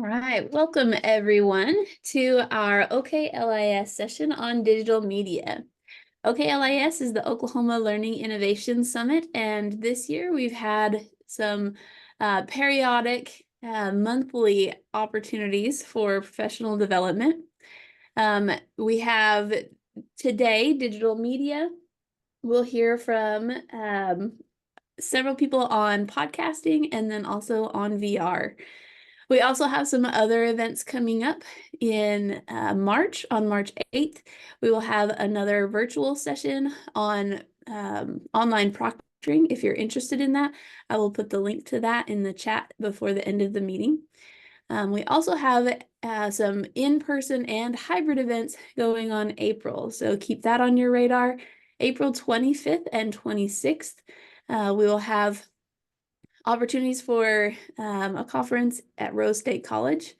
right, welcome everyone to our OKLIS session on digital media. OKLIS is the Oklahoma Learning Innovation Summit, and this year we've had some periodic monthly opportunities for professional development. We have today digital media. We'll hear from several people on podcasting and then also on VR. We also have some other events coming up in March. On March 8th, we will have another virtual session on online proctoring. If you're interested in that, I will put the link to that in the chat before the end of the meeting. We also have some in-person and hybrid events going on April, so keep that on your radar. April 25th and 26th, we will have opportunities for a conference at Rose State College.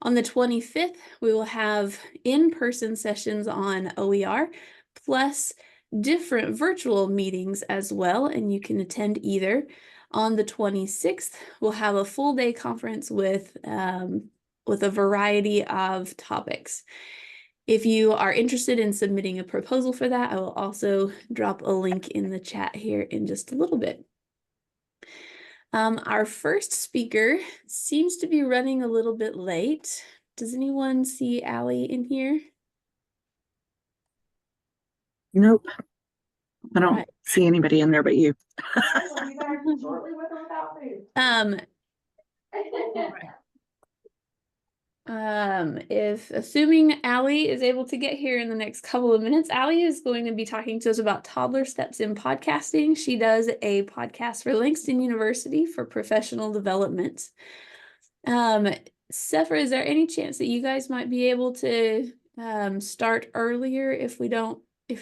On the 25th, we will have in-person sessions on OER, plus different virtual meetings as well, and you can attend either. On the 26th, we'll have a full day conference with a variety of topics. If you are interested in submitting a proposal for that, I will also drop a link in the chat here in just a little bit. Our first speaker seems to be running a little bit late. Does anyone see Allie in here? Nope. I don't see anybody in there but you. If assuming Allie is able to get here in the next couple of minutes, Allie is going to be talking to us about toddler steps in podcasting. She does a podcast for Langston University for professional development. Sephra, is there any chance that you guys might be able to start earlier if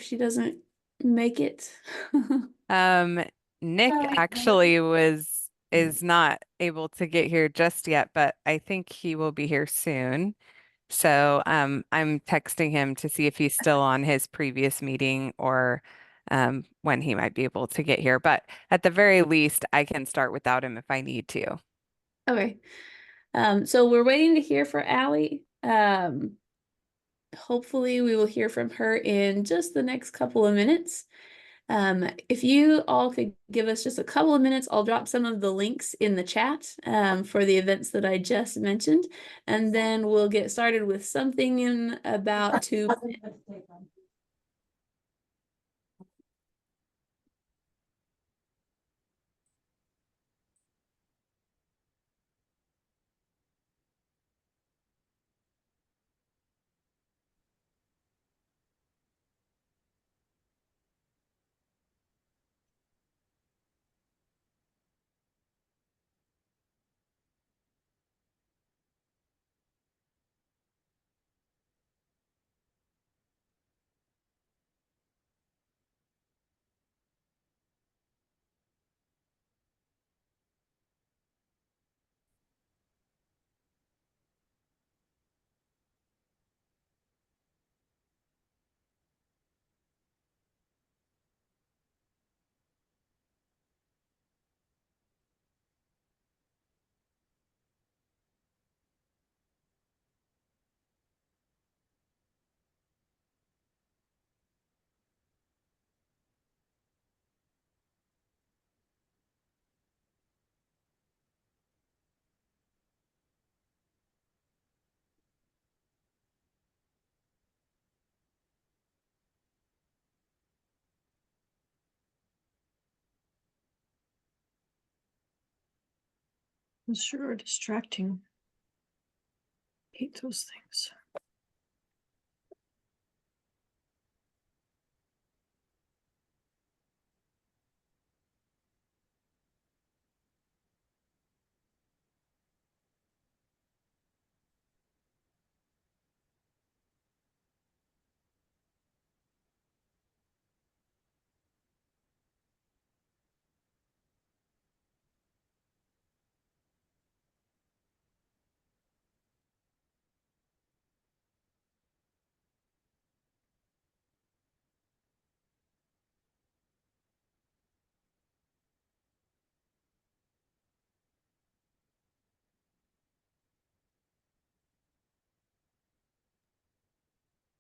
she doesn't make it? Nick actually is not able to get here just yet, but I think he will be here soon. So I'm texting him to see if he's still on his previous meeting or when he might be able to get here. But at the very least, I can start without him if I need to. Okay. So we're waiting to hear from Allie. Hopefully we will hear from her in just the next couple of minutes. If you all could give us just a couple of minutes, I'll drop some of the links in the chat for the events that I just mentioned, and then we'll get started with something in about 2 minutes. Sure, distracting. Hate those things.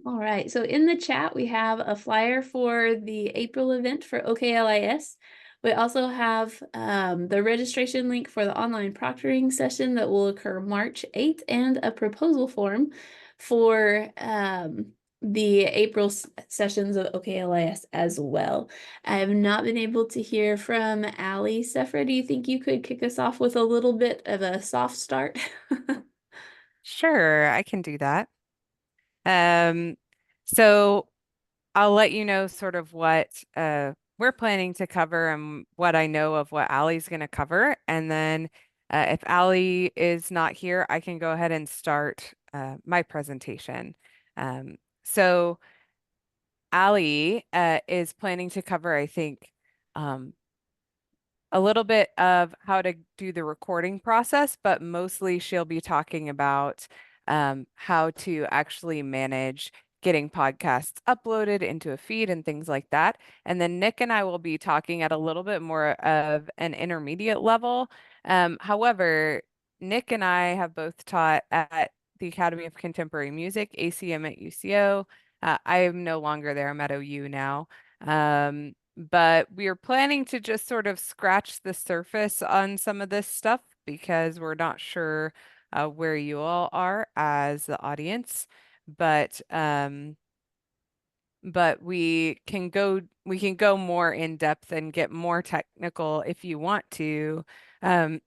All right, so in the chat, we have a flyer for the April event for OKLIS. We also have the registration link for the online proctoring session that will occur March 8th and a proposal form for the April sessions of OKLIS as well. I have not been able to hear from Ali. Sephra, do you think you could kick us off with a little bit of a soft start? Sure, I can do that. Um, so I'll let you know sort of what we're planning to cover and what I know of what Allie's going to cover. And then if Allie is not here, I can go ahead and start my presentation. So Allie is planning to cover, I think, um, a little bit of how to do the recording process, but mostly she'll be talking about how to actually manage getting podcasts uploaded into a feed and things like that. And then Nick and I will be talking at a little bit more of an intermediate level. However, Nick and I have both taught at the Academy of Contemporary Music, ACM at UCO. I am no longer there. I'm at OU now. But we are planning to just sort of scratch the surface on some of this stuff because we're not sure where you all are as the audience. But we can go more in depth and get more technical if you want to um,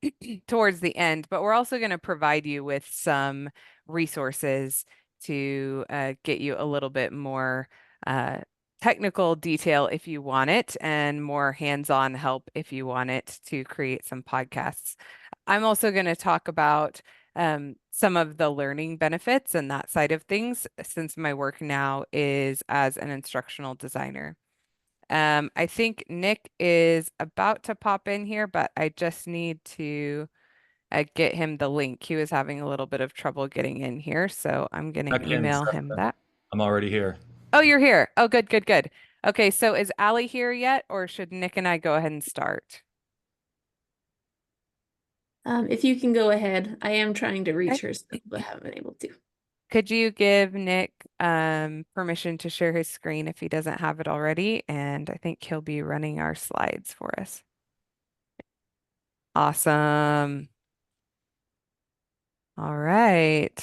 towards the end. But we're also going to provide you with some resources to get you a little bit more uh, technical detail if you want it, and more hands-on help if you want it to create some podcasts. I'm also going to talk about some of the learning benefits and that side of things, since my work now is as an instructional designer. I think Nick is about to pop in here, but I just need to get him the link. He was having a little bit of trouble getting in here, so I'm going to email him that. I'm already here. Oh, you're here. Oh, good, good, good. Okay, so is Allie here yet, or should Nick and I go ahead and start? If you can go ahead, I am trying to reach Okay. her still, but haven't been able to. Could you give Nick permission to share his screen if he doesn't have it already? And I think he'll be running our slides for us. Awesome. All right.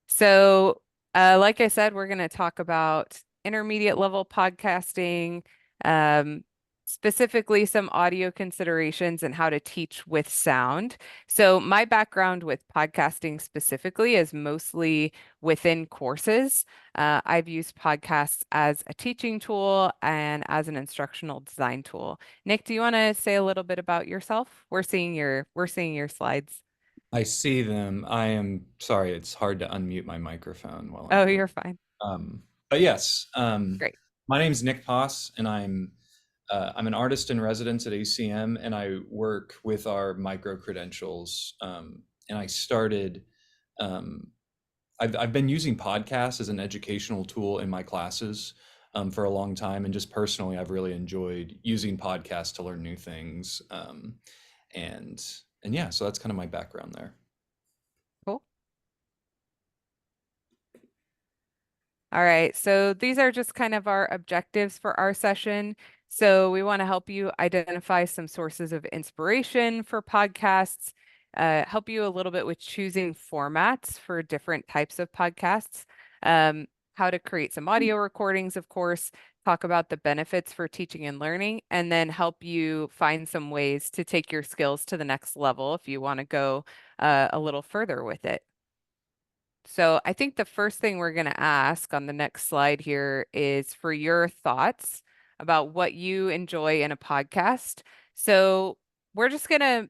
So, like I said, we're going to talk about intermediate level podcasting, um, specifically some audio considerations and how to teach with sound. So, my background with podcasting specifically is mostly within courses. I've used podcasts as a teaching tool and as an instructional design tool. Nick, do you want to say a little bit about yourself? We're seeing your slides. I see them. I am sorry, it's hard to unmute my microphone while I'm Oh, doing. you're fine. But yes, Great. my name's Nick Poss, and I'm an artist in residence at ACM, and I work with our micro credentials. And I started. I've been using podcasts as an educational tool in my classes for a long time, and just personally, I've really enjoyed using podcasts to learn new things. And and yeah, so that's kind of my background there. Cool. All right, so these are just kind of our objectives for our session. So we want to help you identify some sources of inspiration for podcasts, help you a little bit with choosing formats for different types of podcasts, how to create some audio recordings, of course, talk about the benefits for teaching and learning, and then help you find some ways to take your skills to the next level if you want to go a little further with it. So I think the first thing we're going to ask on the next slide here is for your thoughts about what you enjoy in a podcast. So we're just going to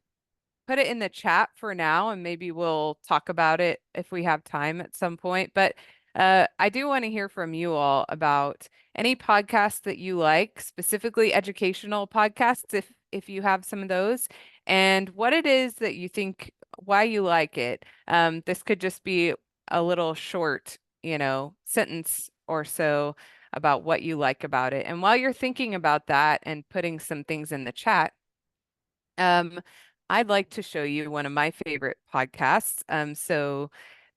put it in the chat for now, and maybe we'll talk about it if we have time at some point. But I do want to hear from you all about any podcasts that you like, specifically educational podcasts, if you have some of those, and what it is that you think, why you like it. This could just be a little short, sentence or so about what you like about it. And while you're thinking about that and putting some things in the chat, um, I'd like to show you one of my favorite podcasts. So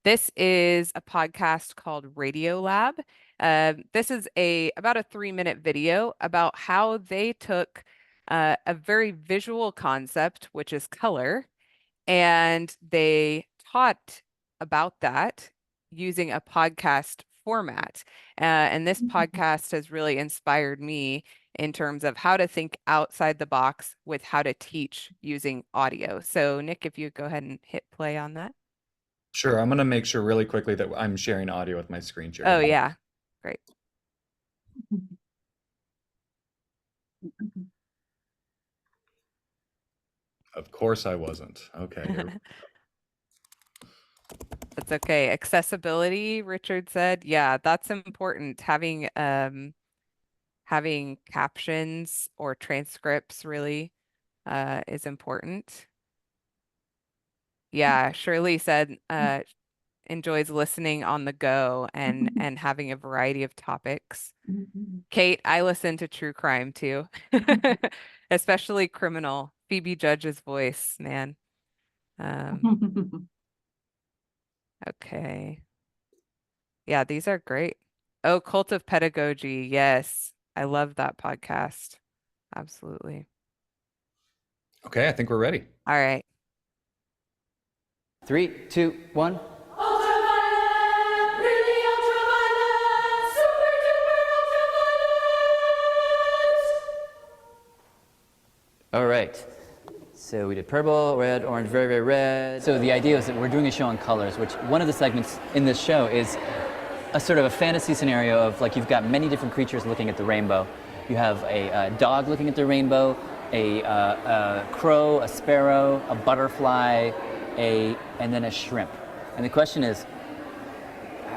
This is a podcast called Radio Lab. This is about a 3-minute video about how they took a very visual concept, which is color, and they taught about that using a podcast format. And this podcast has really inspired me in terms of how to think outside the box with how to teach using audio. So Nick, if you go ahead and hit play on that. Sure, I'm going to make sure really quickly that I'm sharing audio with my screen share. Oh yeah, great. Of course I wasn't. Okay. That's okay. Accessibility, Richard said. Yeah, that's important. Having captions or transcripts really is important. Yeah, Shirley said enjoys listening on the go and having a variety of topics. Kate, I listen to true crime too, especially criminal. Phoebe Judge's voice, man. Okay. Yeah, these are great. Oh, Cult of Pedagogy. Yes. I love that podcast. Absolutely. Okay, I think we're ready. All right. 3, 2, 1. Ultraviolet, really ultraviolet, super duper ultraviolet. All right. So we did purple, red, orange, very, very red. So the idea is that we're doing a show on colors, which one of the segments in this show is a sort of a fantasy scenario of like you've got many different creatures looking at the rainbow. You have a dog looking at the rainbow, a crow, a sparrow, a butterfly, and then a shrimp. And the question is,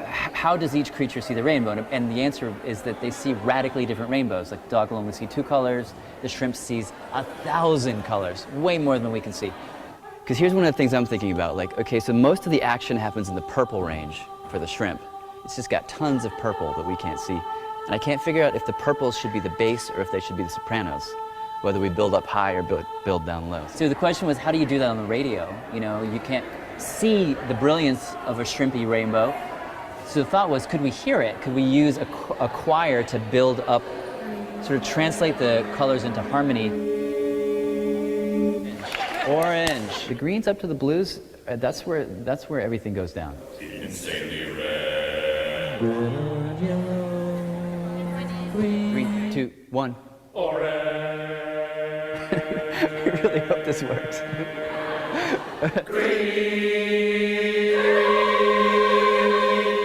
how does each creature see the rainbow? And the answer is that they see radically different rainbows. Like the dog will only see 2 colors, the shrimp sees 1,000 colors, way more than we can see. Because here's one of the things I'm thinking about. Like, okay, so most of the action happens in the purple range for the shrimp. It's just got tons of purple that we can't see. And I can't figure out if the purples should be the bass or if they should be the sopranos, whether we build up high or build down low. So the question was, how do you do that on the radio? You know, you can't see the brilliance of a shrimpy rainbow. So the thought was, could we hear it? Could we use a choir to build up, sort of translate the colors into harmony? Orange. The greens up to the blues, that's where everything goes down. Insanely red. 3, 2, 1. Orange. I really hope this works.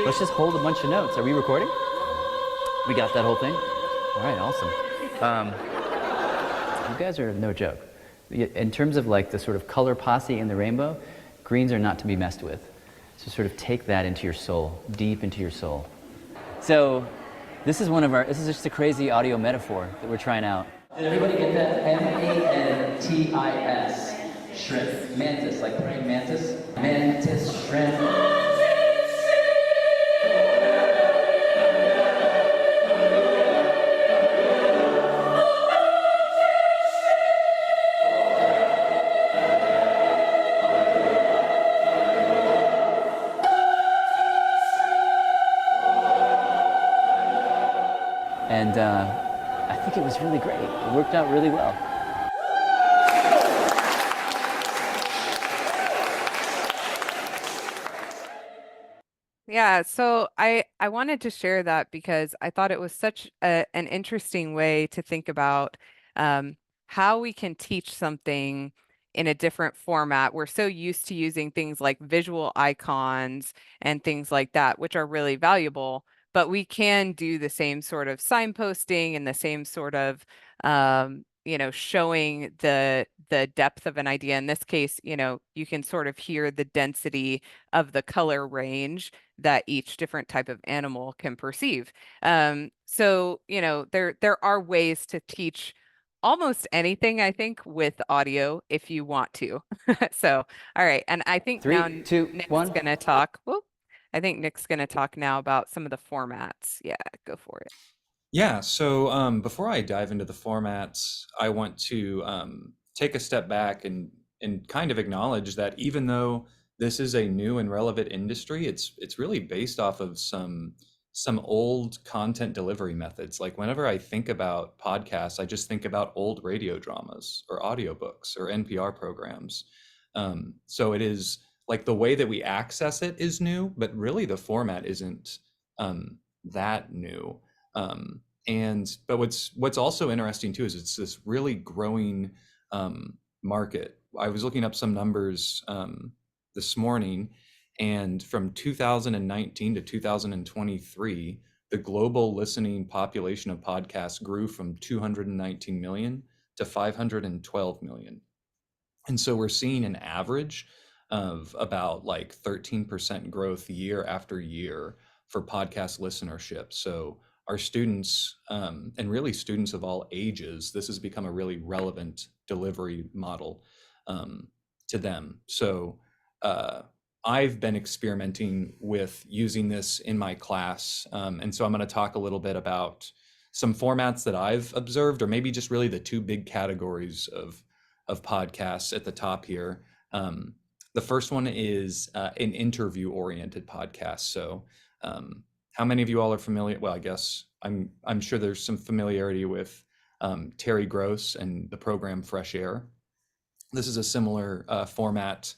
Let's just hold a bunch of notes. Are we recording? We got that whole thing? All right, awesome. You guys are no joke. In terms of like the sort of color posse in the rainbow, greens are not to be messed with. So sort of take that into your soul, deep into your soul. So this is this is just a crazy audio metaphor that we're trying out. Did everybody get that? M-A-N-T-I-S. Shrimp. Mantis, like praying mantis. Mantis, shrimp. And I think it was really great. It worked out really well. Yeah, so I wanted to share that because I thought it was such an interesting way to think about how we can teach something in a different format. We're so used to using things like visual icons and things like that, which are really valuable, but we can do the same sort of signposting and the same sort of showing the depth of an idea. In this case, you can sort of hear the density of the color range that each different type of animal can perceive. So, there are ways to teach almost anything, I think, with audio if you want to. So, all right. And I think 3, now 2, Nick's 1. going to talk. Whoop, I think Nick's going to talk now about some of the formats. Yeah, go for it. Yeah, so before I dive into the formats, I want to take a step back and kind of acknowledge that even though this is a new and relevant industry. It's really based off of some old content delivery methods. Like whenever I think about podcasts, I just think about old radio dramas or audiobooks or NPR programs. So it is like the way that we access it is new, but really the format isn't that new. But what's also interesting too is it's this really growing market. I was looking up some numbers this morning, and from 2019 to 2023, the global listening population of podcasts grew from 219 million to 512 million. And so we're seeing an average of about like 13% growth year after year for podcast listenership. So our students, and really students of all ages, this has become a really relevant delivery model to them. So I've been experimenting with using this in my class. And so I'm going to talk a little bit about some formats that I've observed, or maybe just really the two big categories of podcasts at the top here. The first one is an interview-oriented podcast. So how many of you all are familiar? Well, I guess I'm sure there's some familiarity with Terry Gross and the program Fresh Air. This is a similar format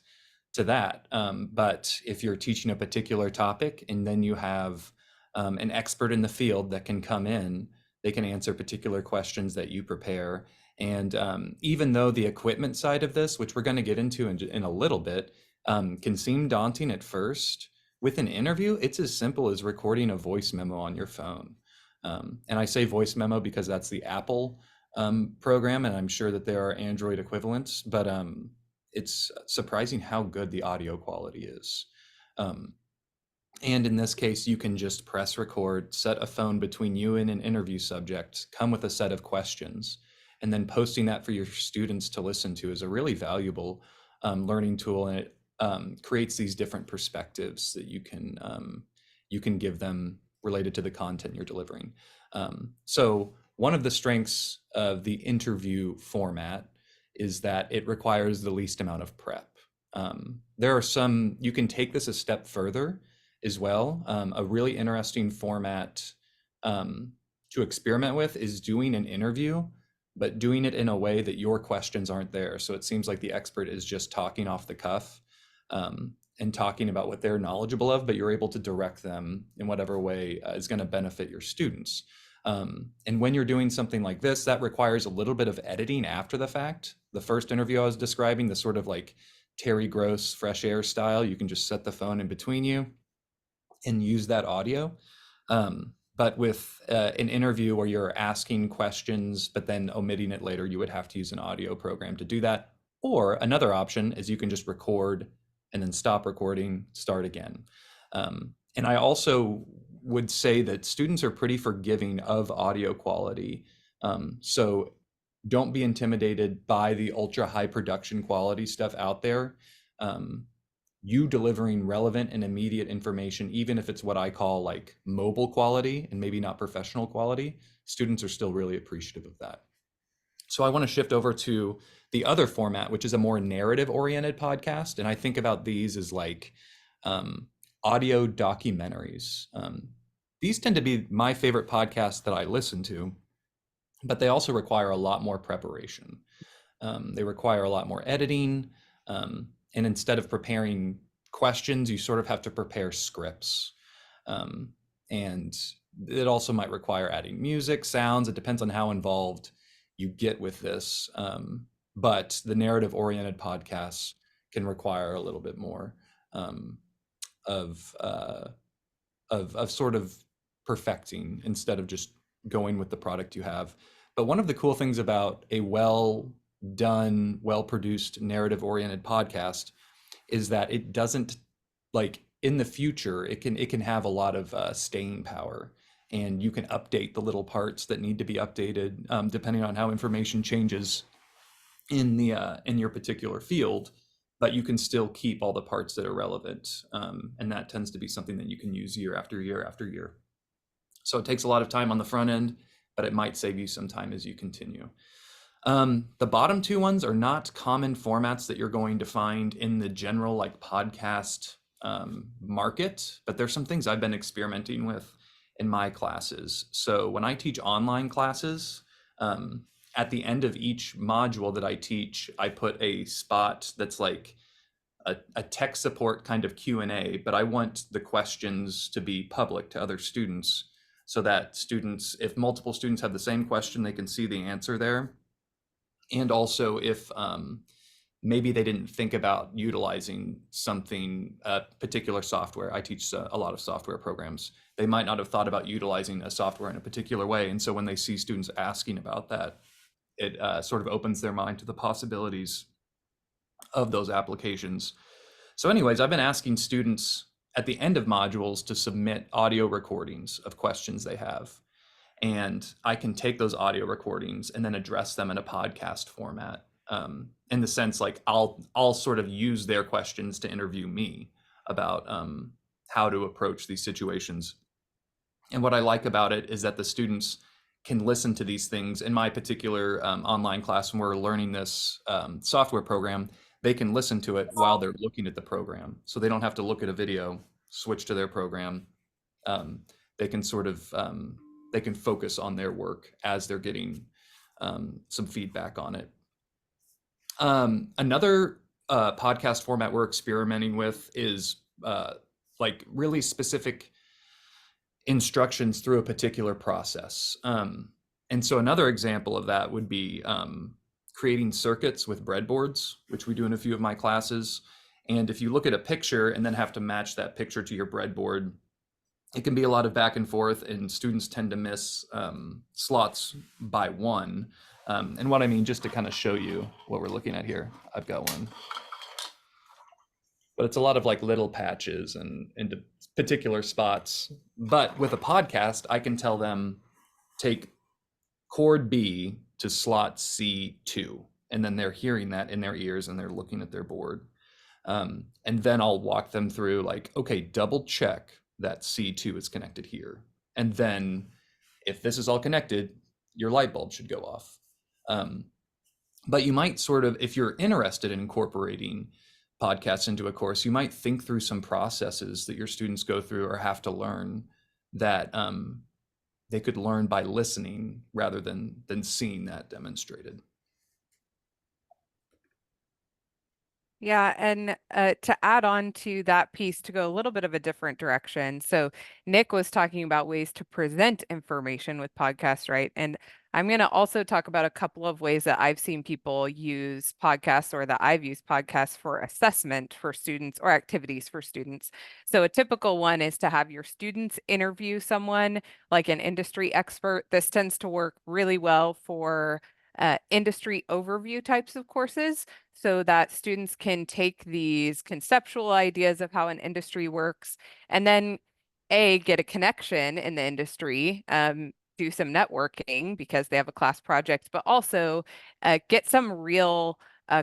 to that. But if you're teaching a particular topic and then you have an expert in the field that can come in, they can answer particular questions that you prepare. And even though the equipment side of this, which we're going to get into in a little bit, can seem daunting at first, with an interview, it's as simple as recording a voice memo on your phone. And I say voice memo because that's the Apple program, and I'm sure that there are Android equivalents, but it's surprising how good the audio quality is. And in this case, you can just press record, set a phone between you and an interview subject, come with a set of questions, and then posting that for your students to listen to is a really valuable learning tool, and it creates these different perspectives that you can give them related to the content you're delivering. So one of the strengths of the interview format is that it requires the least amount of prep. There are some, you can take this a step further as well. A really interesting format to experiment with is doing an interview, but doing it in a way that your questions aren't there. So it seems like the expert is just talking off the cuff and talking about what they're knowledgeable of, but you're able to direct them in whatever way is going to benefit your students. And when you're doing something like this, that requires a little bit of editing after the fact. The first interview I was describing, the sort of like Terry Gross Fresh Air style, you can just set the phone in between you and use that audio. But with an interview where you're asking questions, but then omitting it later, you would have to use an audio program to do that. Or another option is you can just record and then stop recording, start again. And I also would say that students are pretty forgiving of audio quality. So don't be intimidated by the ultra high production quality stuff out there. You delivering relevant and immediate information, even if it's what I call like mobile quality and maybe not professional quality, students are still really appreciative of that. So I want to shift over to the other format, which is a more narrative oriented podcast. And I think about these as like audio documentaries. These tend to be my favorite podcasts that I listen to, but they also require a lot more preparation. They require a lot more editing. And instead of preparing questions, you sort of have to prepare scripts. And it also might require adding music, sounds. It depends on how involved you get with this. But the narrative oriented podcasts can require a little bit more of sort of perfecting instead of just going with the product you have. But one of the cool things about a well done, well produced narrative oriented podcast is that it doesn't, like in the future, it can have a lot of staying power, and you can update the little parts that need to be updated depending on how information changes in your particular field, but you can still keep all the parts that are relevant. And that tends to be something that you can use year after year after year. So it takes a lot of time on the front end, but it might save you some time as you continue. The bottom two ones are not common formats that you're going to find in the general like podcast market, but there's some things I've been experimenting with in my classes. So when I teach online classes, at the end of each module that I teach, I put a spot that's like a tech support kind of Q&A, but I want the questions to be public to other students so that students, if multiple students have the same question, they can see the answer there. And also if maybe they didn't think about utilizing something, a particular software. I teach a lot of software programs. They might not have thought about utilizing a software in a particular way. And so when they see students asking about that, it sort of opens their mind to the possibilities of those applications. So anyways, I've been asking students at the end of modules to submit audio recordings of questions they have. And I can take those audio recordings and then address them in a podcast format. In the sense like I'll sort of use their questions to interview me about how to approach these situations. And what I like about it is that the students can listen to these things. In my particular online class, when we're learning this software program, they can listen to it while they're looking at the program. So they don't have to look at a video, switch to their program. They can sort of, they can focus on their work as they're getting some feedback on it. Another podcast format we're experimenting with is like really specific instructions through a particular process. And so another example of that would be creating circuits with breadboards, which we do in a few of my classes. And if you look at a picture and then have to match that picture to your breadboard, it can be a lot of back and forth, and students tend to miss slots by one. And what I mean, just to kind of show you what we're looking at here, I've got one. But it's a lot of like little patches and into particular spots. But with a podcast, I can tell them take chord B to slot C2. And then they're hearing that in their ears and they're looking at their board. And then I'll walk them through like, okay, double check that C2 is connected here. And then if this is all connected, your light bulb should go off. But you might sort of, if you're interested in incorporating podcasts into a course, you might think through some processes that your students go through or have to learn that they could learn by listening rather than seeing that demonstrated. Yeah, and to add on to that piece, to go a little bit of a different direction. So Nick was talking about ways to present information with podcasts, right? And I'm going to also talk about a couple of ways that I've seen people use podcasts, or that I've used podcasts for assessment for students or activities for students. So a typical one is to have your students interview someone like an industry expert. This tends to work really well for industry overview types of courses, so that students can take these conceptual ideas of how an industry works and then get a connection in the industry, do some networking because they have a class project, but also get some real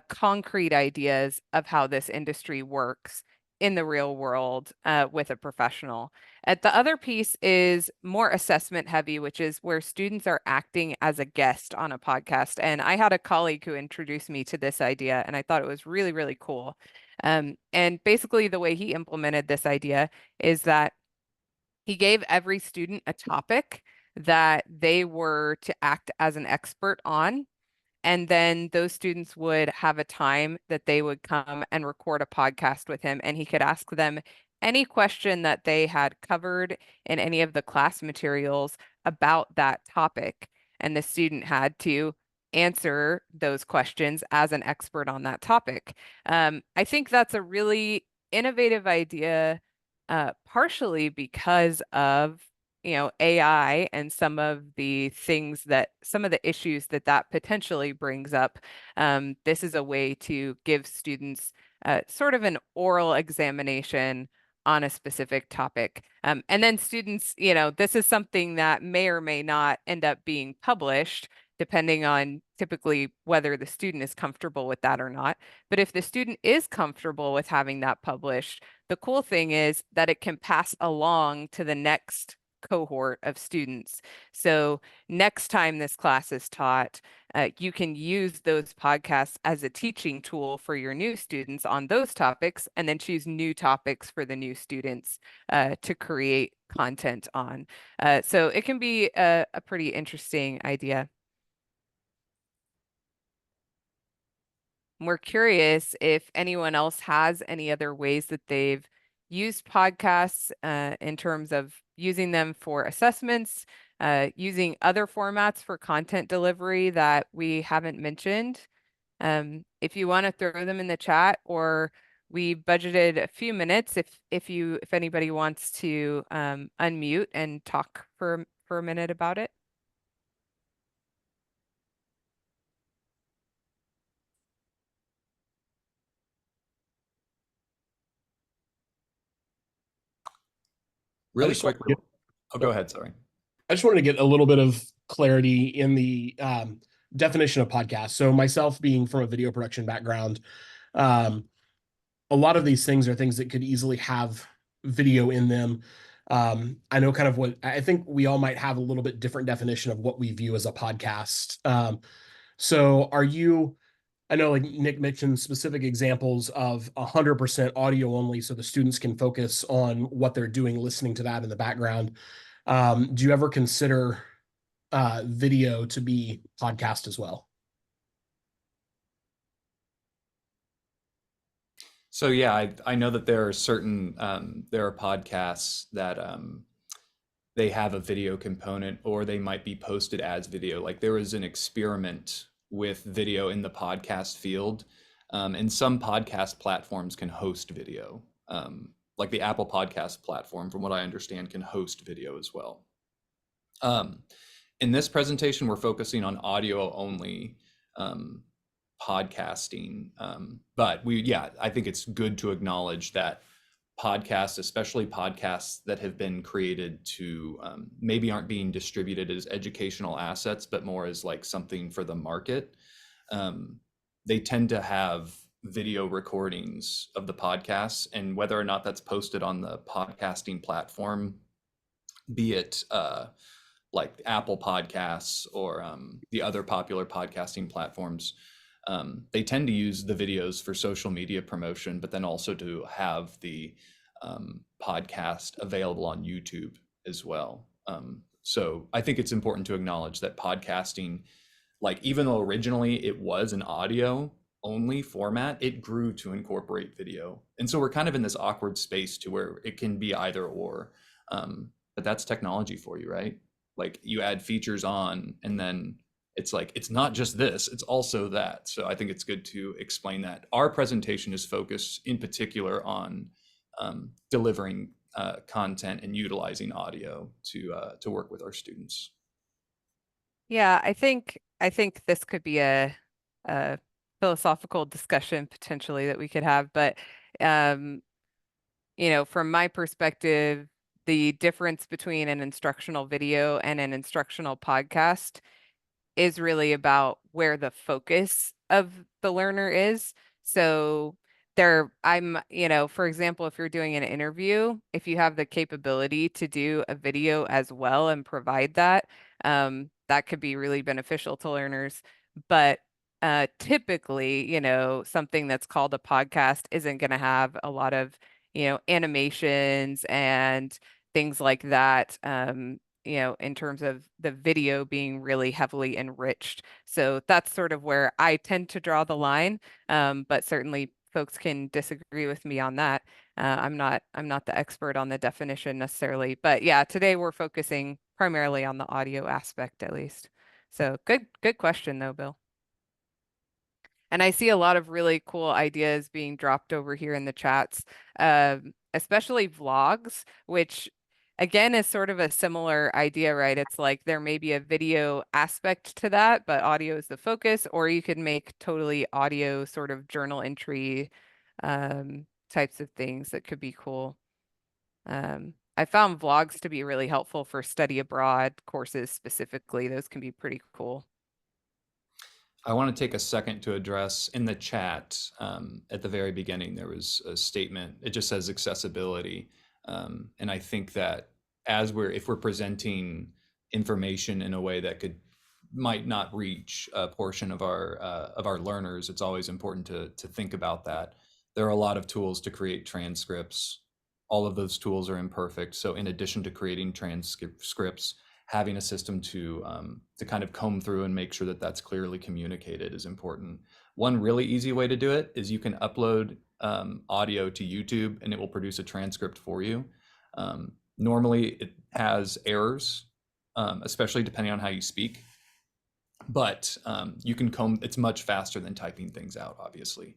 concrete ideas of how this industry works in the real world with a professional. The other piece is more assessment heavy, which is where students are acting as a guest on a podcast. And I had a colleague who introduced me to this idea, and I thought it was really, really cool. And basically the way he implemented this idea is that he gave every student a topic that they were to act as an expert on. And then those students would have a time that they would come and record a podcast with him, and he could ask them any question that they had covered in any of the class materials about that topic. And the student had to answer those questions as an expert on that topic. I think that's a really innovative idea, partially because of AI and some of the things that some of the issues that that potentially brings up. This is a way to give students sort of an oral examination on a specific topic. And then students, this is something that may or may not end up being published, depending on typically whether the student is comfortable with that or not. But if the student is comfortable with having that published, the cool thing is that it can pass along to the next cohort of students. So next time this class is taught, you can use those podcasts as a teaching tool for your new students on those topics, and then choose new topics for the new students to create content on. So it can be a pretty interesting idea. We're curious if anyone else has any other ways that they've used podcasts in terms of using them for assessments, using other formats for content delivery that we haven't mentioned. If you want to throw them in the chat, or we budgeted a few minutes if anybody wants to unmute and talk for a minute about it. Really just wanted quickly. to Oh, go ahead. Sorry. I just wanted to get a little bit of clarity in the definition of podcast. So myself being from a video production background, a lot of these things are things that could easily have video in them. I know kind of what I think we all might have a little bit different definition of what we view as a podcast. So are you, I know like Nick mentioned specific examples of 100% audio only so the students can focus on what they're doing, listening to that in the background. Do you ever consider video to be podcast as well? So yeah, I know that there are certain there are podcasts that they have a video component, or they might be posted as video. Like there was an experiment with video in the podcast field, and some podcast platforms can host video. Like the Apple Podcast platform, from what I understand, can host video as well. In this presentation, we're focusing on audio only podcasting. But I think it's good to acknowledge that podcasts, especially podcasts that have been created to maybe aren't being distributed as educational assets, but more as like something for the market. They tend to have video recordings of the podcasts, and whether or not that's posted on the podcasting platform, be it like Apple Podcasts or the other popular podcasting platforms, they tend to use the videos for social media promotion, but then also to have the podcast available on YouTube as well. So I think it's important to acknowledge that podcasting, like even though originally it was an audio only format, it grew to incorporate video. And so we're kind of in this awkward space to where it can be either or. But that's technology for you, right? Like you add features on, and then it's like, it's not just this, it's also that. So I think it's good to explain that. Our presentation is focused in particular on delivering content and utilizing audio to work with our students. Yeah, I think this could be a philosophical discussion potentially that we could have, but you know, from my perspective, the difference between an instructional video and an instructional podcast is really about where the focus of the learner is. So you know, for example, if you're doing an interview, if you have the capability to do a video as well and provide that, that could be really beneficial to learners. But typically, you know, something that's called a podcast isn't going to have a lot of, you know, animations and things like that. You know, in terms of the video being really heavily enriched. So that's sort of where I tend to draw the line. But certainly folks can disagree with me on that. I'm not the expert on the definition necessarily, but yeah, today we're focusing primarily on the audio aspect at least. So good question though, Bill. And I see a lot of really cool ideas being dropped over here in the chats, especially vlogs, which again is sort of a similar idea, right? It's like there may be a video aspect to that, but audio is the focus, or you could make totally audio sort of journal entry types of things that could be cool. I found vlogs to be really helpful for study abroad courses specifically. Those can be pretty cool. I want to take a second to address in the chat at the very beginning, there was a statement, it just says accessibility. And I think that if we're presenting information in a way that might not reach a portion of our learners, it's always important to think about that. There are a lot of tools to create transcripts. All of those tools are imperfect. So in addition to creating transcripts, having a system to kind of comb through and make sure that that's clearly communicated is important. One really easy way to do it is you can upload audio to YouTube and it will produce a transcript for you. Normally it has errors, especially depending on how you speak, but you can it's much faster than typing things out, obviously.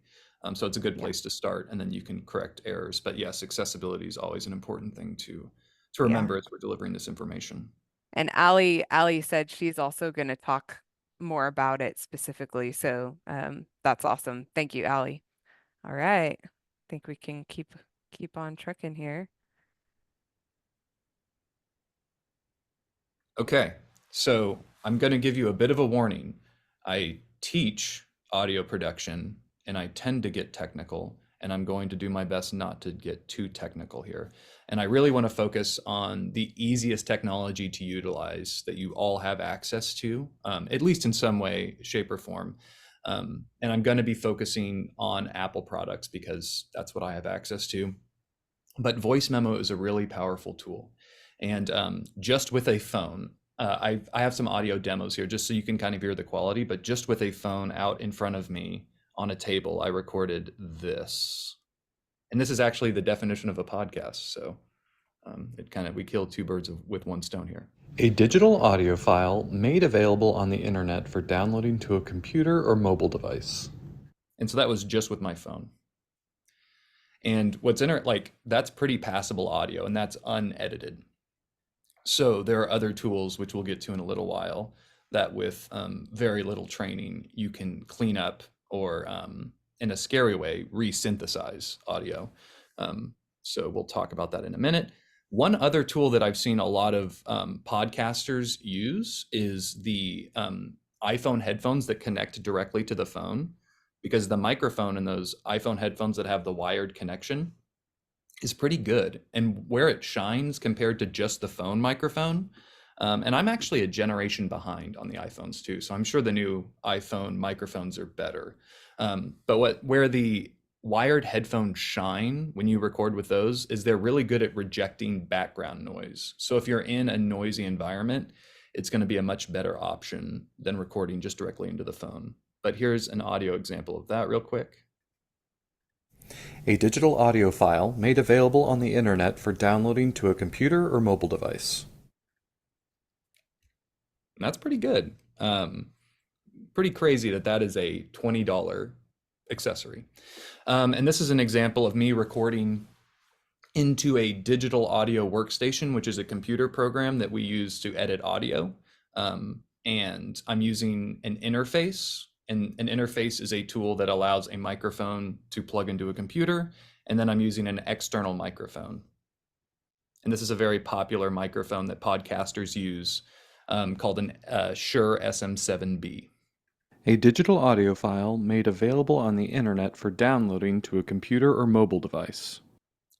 So it's a good place to start, and then you can correct errors. But yes, accessibility is always an important thing to remember as we're delivering this information. And Allie said she's also going to talk more about it specifically. So that's awesome. Thank you, Allie. All right. I think we can keep on trucking here. Okay, so I'm going to give you a bit of a warning. I teach audio production and I tend to get technical, and I'm going to do my best not to get too technical here. And I really want to focus on the easiest technology to utilize that you all have access to, at least in some way, shape, or form. And I'm going to be focusing on Apple products because that's what I have access to. But voice memo is a really powerful tool. And just with a phone, I have some audio demos here just so you can kind of hear the quality, but just with a phone out in front of me on a table, I recorded this. And this is actually the definition of a podcast. So we killed two birds with one stone here. A digital audio file made available on the internet for downloading to a computer or mobile device. And so that was just with my phone. And what's in it, like, that's pretty passable audio, and that's unedited. So there are other tools, which we'll get to in a little while, that with very little training, you can clean up or, in a scary way, re-synthesize audio. So we'll talk about that in a minute. One other tool that I've seen a lot of podcasters use is the iPhone headphones that connect directly to the phone, because the microphone in those iPhone headphones that have the wired connection is pretty good, and where it shines compared to just the phone microphone. And I'm actually a generation behind on the iPhones too, so I'm sure the new iPhone microphones are better. But where the wired headphones shine when you record with those is they're really good at rejecting background noise. So if you're in a noisy environment, it's going to be a much better option than recording just directly into the phone. But here's an audio example of that real quick. A digital audio file made available on the internet for downloading to a computer or mobile device. And that's pretty good. Pretty crazy that is a $20 accessory. And this is an example of me recording into a digital audio workstation, which is a computer program that we use to edit audio. And I'm using an interface. And an interface is a tool that allows a microphone to plug into a computer, and then I'm using an external microphone. And this is a very popular microphone that podcasters use, called an Shure SM7B. A digital audio file made available on the internet for downloading to a computer or mobile device.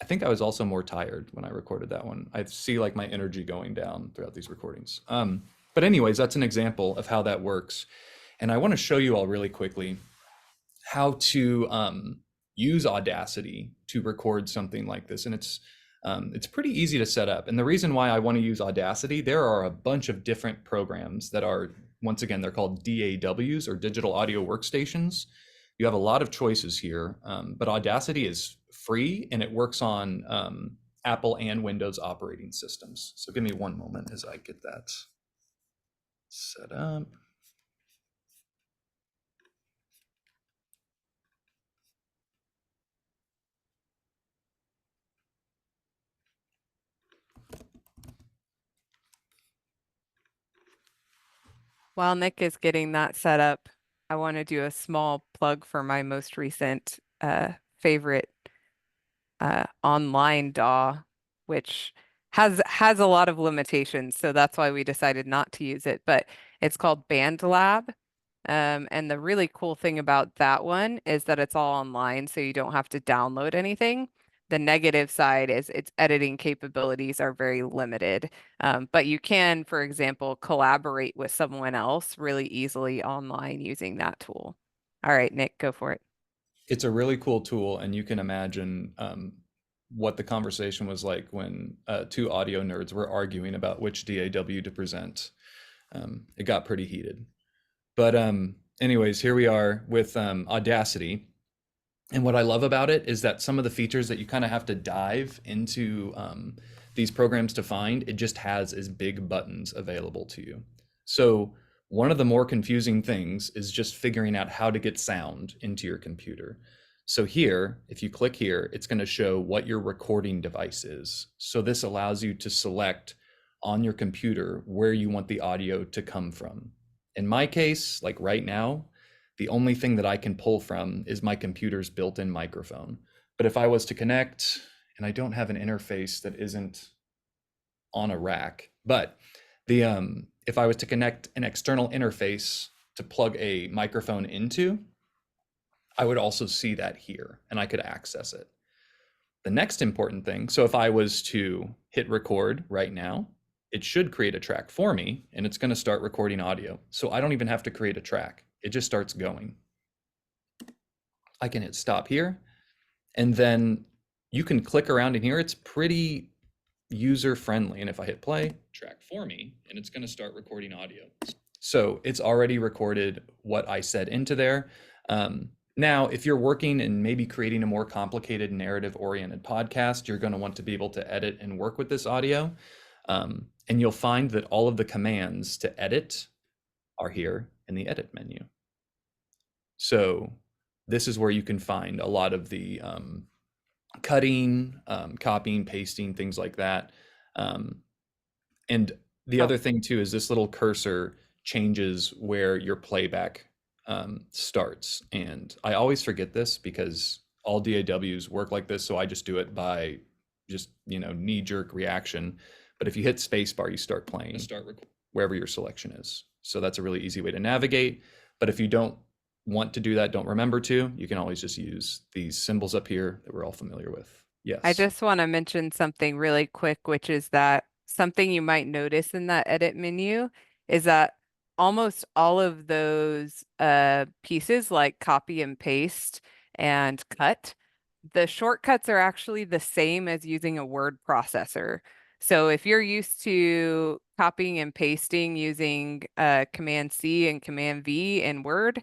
I think I was also more tired when I recorded that one. I see like my energy going down throughout these recordings. But anyways, that's an example of how that works. And I want to show you all really quickly how to use Audacity to record something like this. And it's pretty easy to set up. And the reason why I want to use Audacity, there are a bunch of different programs that are, once again, they're called DAWs, or digital audio workstations. You have a lot of choices here, but Audacity is free and it works on Apple and Windows operating systems. So give me one moment as I get that set up. While Nick is getting that set up, I want to do a small plug for my most recent favorite online DAW, which has a lot of limitations, so that's why we decided not to use it. But it's called BandLab, and the really cool thing about that one is that it's all online, so you don't have to download anything. The negative side is its editing capabilities are very limited. But you can, for example, collaborate with someone else really easily online using that tool. All right, Nick, go for it. It's a really cool tool, and you can imagine what the conversation was like when two audio nerds were arguing about which DAW to present. It got pretty heated. But anyways, here we are with Audacity. And what I love about it is that some of the features that you kind of have to dive into these programs to find, it just has as big buttons available to you. So one of the more confusing things is just figuring out how to get sound into your computer. So here, if you click here, it's going to show what your recording device is. So this allows you to select on your computer where you want the audio to come from. In my case, like right now, the only thing that I can pull from is my computer's built-in microphone. But if I was to connect, and I don't have an interface that isn't on a rack, but if I was to connect an external interface to plug a microphone into, I would also see that here and I could access it. The next important thing, so if I was to hit record right now, it should create a track for me and it's going to start recording audio. So I don't even have to create a track. It just starts going. I can hit stop here, and then you can click around in here. It's pretty user friendly. And if I hit play, track for me, and it's going to start recording audio. So it's already recorded what I said into there. Now, if you're working and maybe creating a more complicated narrative oriented podcast, you're going to want to be able to edit and work with this audio. And you'll find that all of the commands to edit are here in the edit menu. So this is where you can find a lot of the cutting, copying, pasting, things like that. And the other thing too is this little cursor changes where your playback starts. And I always forget this because all DAWs work like this. So I just do it by just, knee-jerk reaction. But if you hit spacebar, you start playing wherever your selection is. So that's a really easy way to navigate. But if you don't want to do that, don't remember to, you can always just use these symbols up here that we're all familiar with. Yes. I just want to mention something really quick, which is that something you might notice in that edit menu is that almost all of those pieces like copy and paste and cut, the shortcuts are actually the same as using a word processor. So if you're used to copying and pasting using Command C and Command V in Word,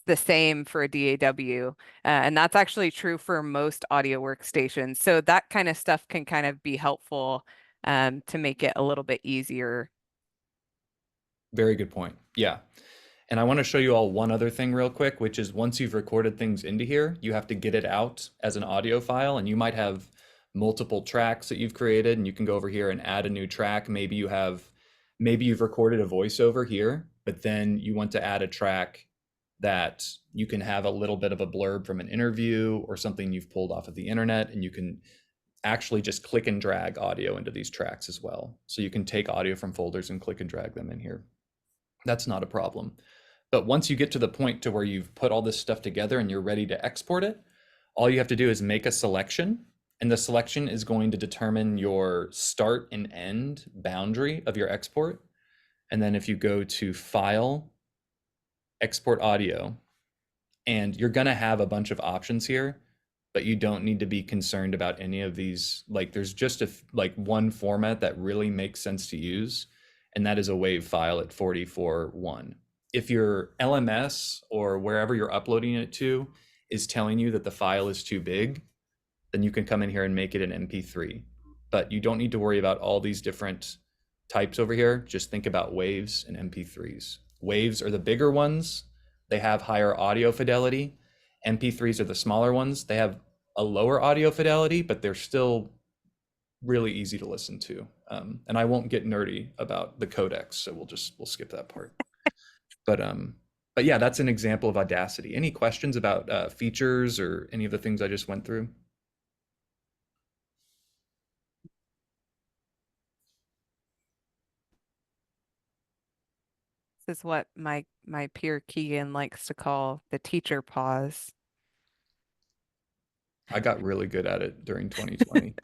the same for a DAW. And that's actually true for most audio workstations. So that kind of stuff can kind of be helpful to make it a little bit easier. Very good point. Yeah. And I want to show you all one other thing real quick, which is once you've recorded things into here, you have to get it out as an audio file, and you might have multiple tracks that you've created, and you can go over here and add a new track. Maybe you've recorded a voiceover here, but then you want to add a track that you can have a little bit of a blurb from an interview or something you've pulled off of the internet, and you can actually just click and drag audio into these tracks as well. So you can take audio from folders and click and drag them in here. That's not a problem. But once you get to the point to where you've put all this stuff together and you're ready to export it, all you have to do is make a selection, and the selection is going to determine your start and end boundary of your export. And then if you go to File, Export Audio, and you're going to have a bunch of options here, but you don't need to be concerned about any of these. Like there's just one format that really makes sense to use, and that is a WAV file at 44.1. If your LMS or wherever you're uploading it to is telling you that the file is too big, then you can come in here and make it an MP3. But you don't need to worry about all these different types over here. Just think about WAVs and MP3s. WAVs are the bigger ones. They have higher audio fidelity. MP3s are the smaller ones. They have a lower audio fidelity, but they're still really easy to listen to. And I won't get nerdy about the codecs, so we'll skip that part. But yeah, that's an example of Audacity. Any questions about features or any of the things I just went through? This is what my peer Keegan likes to call the teacher pause. I got really good at it during 2020.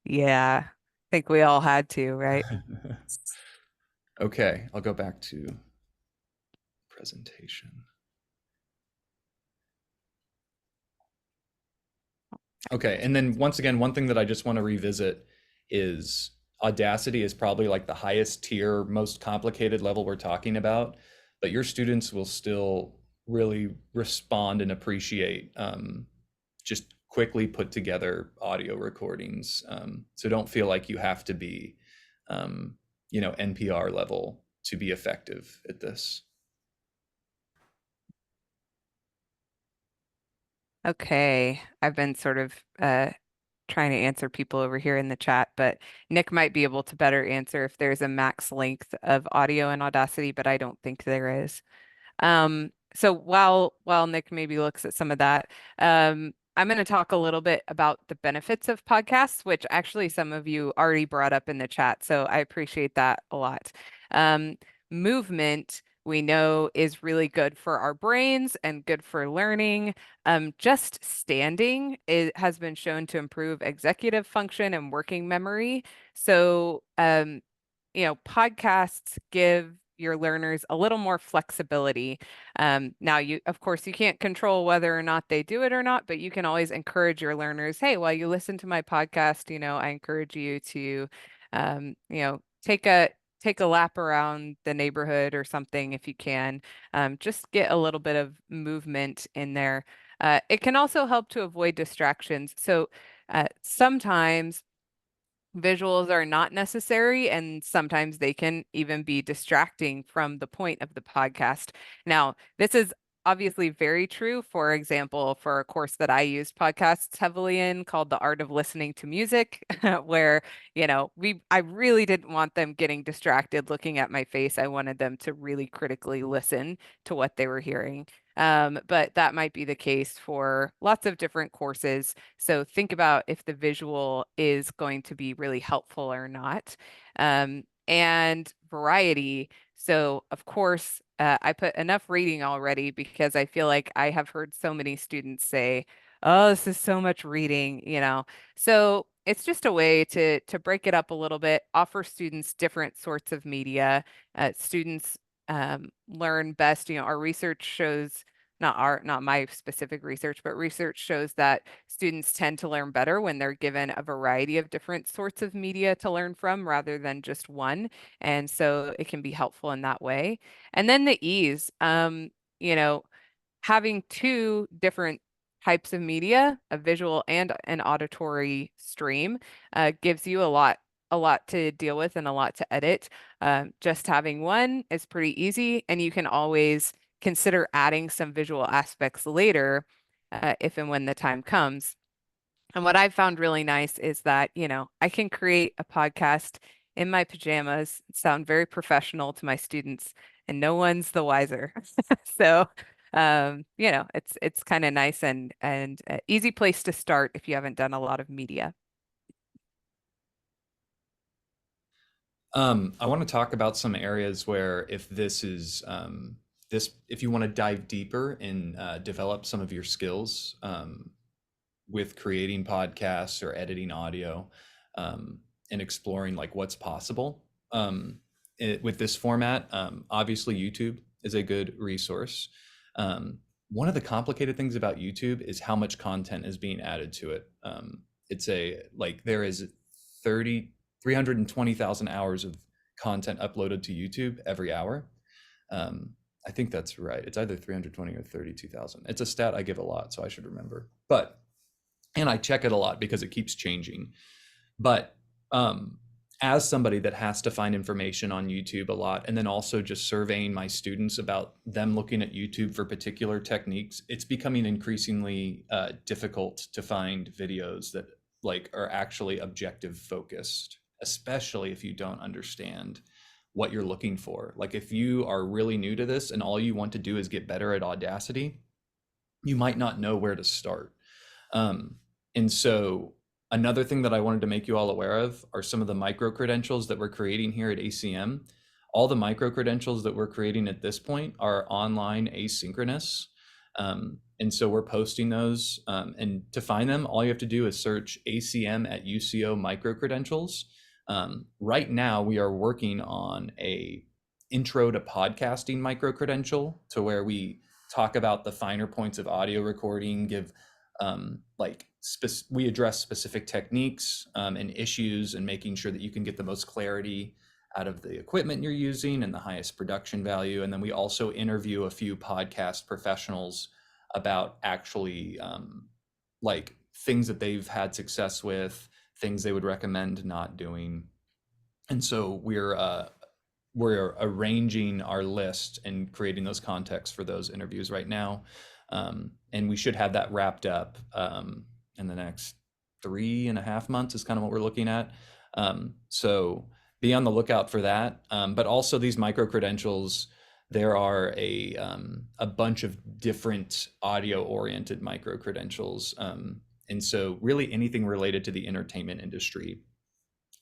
Yeah, I think we all had to, right? Okay, I'll go back to presentation. Okay, and then once again, one thing that I just want to revisit is Audacity is probably like the highest tier, most complicated level we're talking about, but your students will still really respond and appreciate just quickly put together audio recordings. So don't feel like you have to be, NPR level to be effective at this. Okay, I've been sort of trying to answer people over here in the chat, but Nick might be able to better answer if there's a max length of audio in Audacity, but I don't think there is. So while Nick maybe looks at some of that, I'm going to talk a little bit about the benefits of podcasts, which actually some of you already brought up in the chat. So I appreciate that a lot. Movement, we know, is really good for our brains and good for learning. Just standing has been shown to improve executive function and working memory. So, podcasts give your learners a little more flexibility. Now, of course, you can't control whether or not they do it or not, but you can always encourage your learners, hey, while you listen to my podcast, I encourage you to, take a lap around the neighborhood or something if you can. Just get a little bit of movement in there. It can also help to avoid distractions. So sometimes visuals are not necessary, and sometimes they can even be distracting from the point of the podcast. Now, this is obviously very true. For example, for a course that I used podcasts heavily in called The Art of Listening to Music, where, I really didn't want them getting distracted looking at my face. I wanted them to really critically listen to what they were hearing. But that might be the case for lots of different courses. So think about if the visual is going to be really helpful or not. And variety. So of course, I put enough reading already because I feel like I have heard so many students say, "Oh, this is so much reading." So it's just a way to break it up a little bit, offer students different sorts of media. Students learn best. Our research shows, not my specific research, but research shows that students tend to learn better when they're given a variety of different sorts of media to learn from rather than just one. And so it can be helpful in that way. And then the ease, you know, having two different types of media, a visual and an auditory stream, gives you a lot to deal with and a lot to edit. Just having one is pretty easy, and you can always consider adding some visual aspects later, if and when the time comes. And what I've found really nice is that, I can create a podcast in my pajamas, sound very professional to my students, and no one's the wiser. So, it's kind of nice and easy place to start if you haven't done a lot of media. I want to talk about some areas where if this is if you want to dive deeper and develop some of your skills with creating podcasts or editing audio, and exploring like what's possible with this format. Obviously, YouTube is a good resource. One of the complicated things about YouTube is how much content is being added to it. There is 320,000 hours of content uploaded to YouTube every hour. I think that's right. It's either 320 or 32,000. It's a stat I give a lot, so I should remember. And I check it a lot because it keeps changing. But as somebody that has to find information on YouTube a lot, and then also just surveying my students about them looking at YouTube for particular techniques, it's becoming increasingly difficult to find videos that are actually objective focused, especially if you don't understand what you're looking for. Like if you are really new to this and all you want to do is get better at Audacity, you might not know where to start. And so another thing that I wanted to make you all aware of are some of the micro credentials that we're creating here at ACM. All the micro credentials that we're creating at this point are online asynchronous. And so we're posting those. And to find them, all you have to do is search ACM at UCO micro-credentials. Right now, we are working on a intro to podcasting micro-credential, to where we talk about the finer points of audio recording, give we address specific techniques and issues, and making sure that you can get the most clarity out of the equipment you're using and the highest production value. And then we also interview a few podcast professionals about actually like things that they've had success with, things they would recommend not doing. And so we're arranging our list and creating those contexts for those interviews right now. And we should have that wrapped up in the next 3.5 months is kind of what we're looking at. So be on the lookout for that. But also these micro credentials, there are a bunch of different audio oriented micro credentials. And so really anything related to the entertainment industry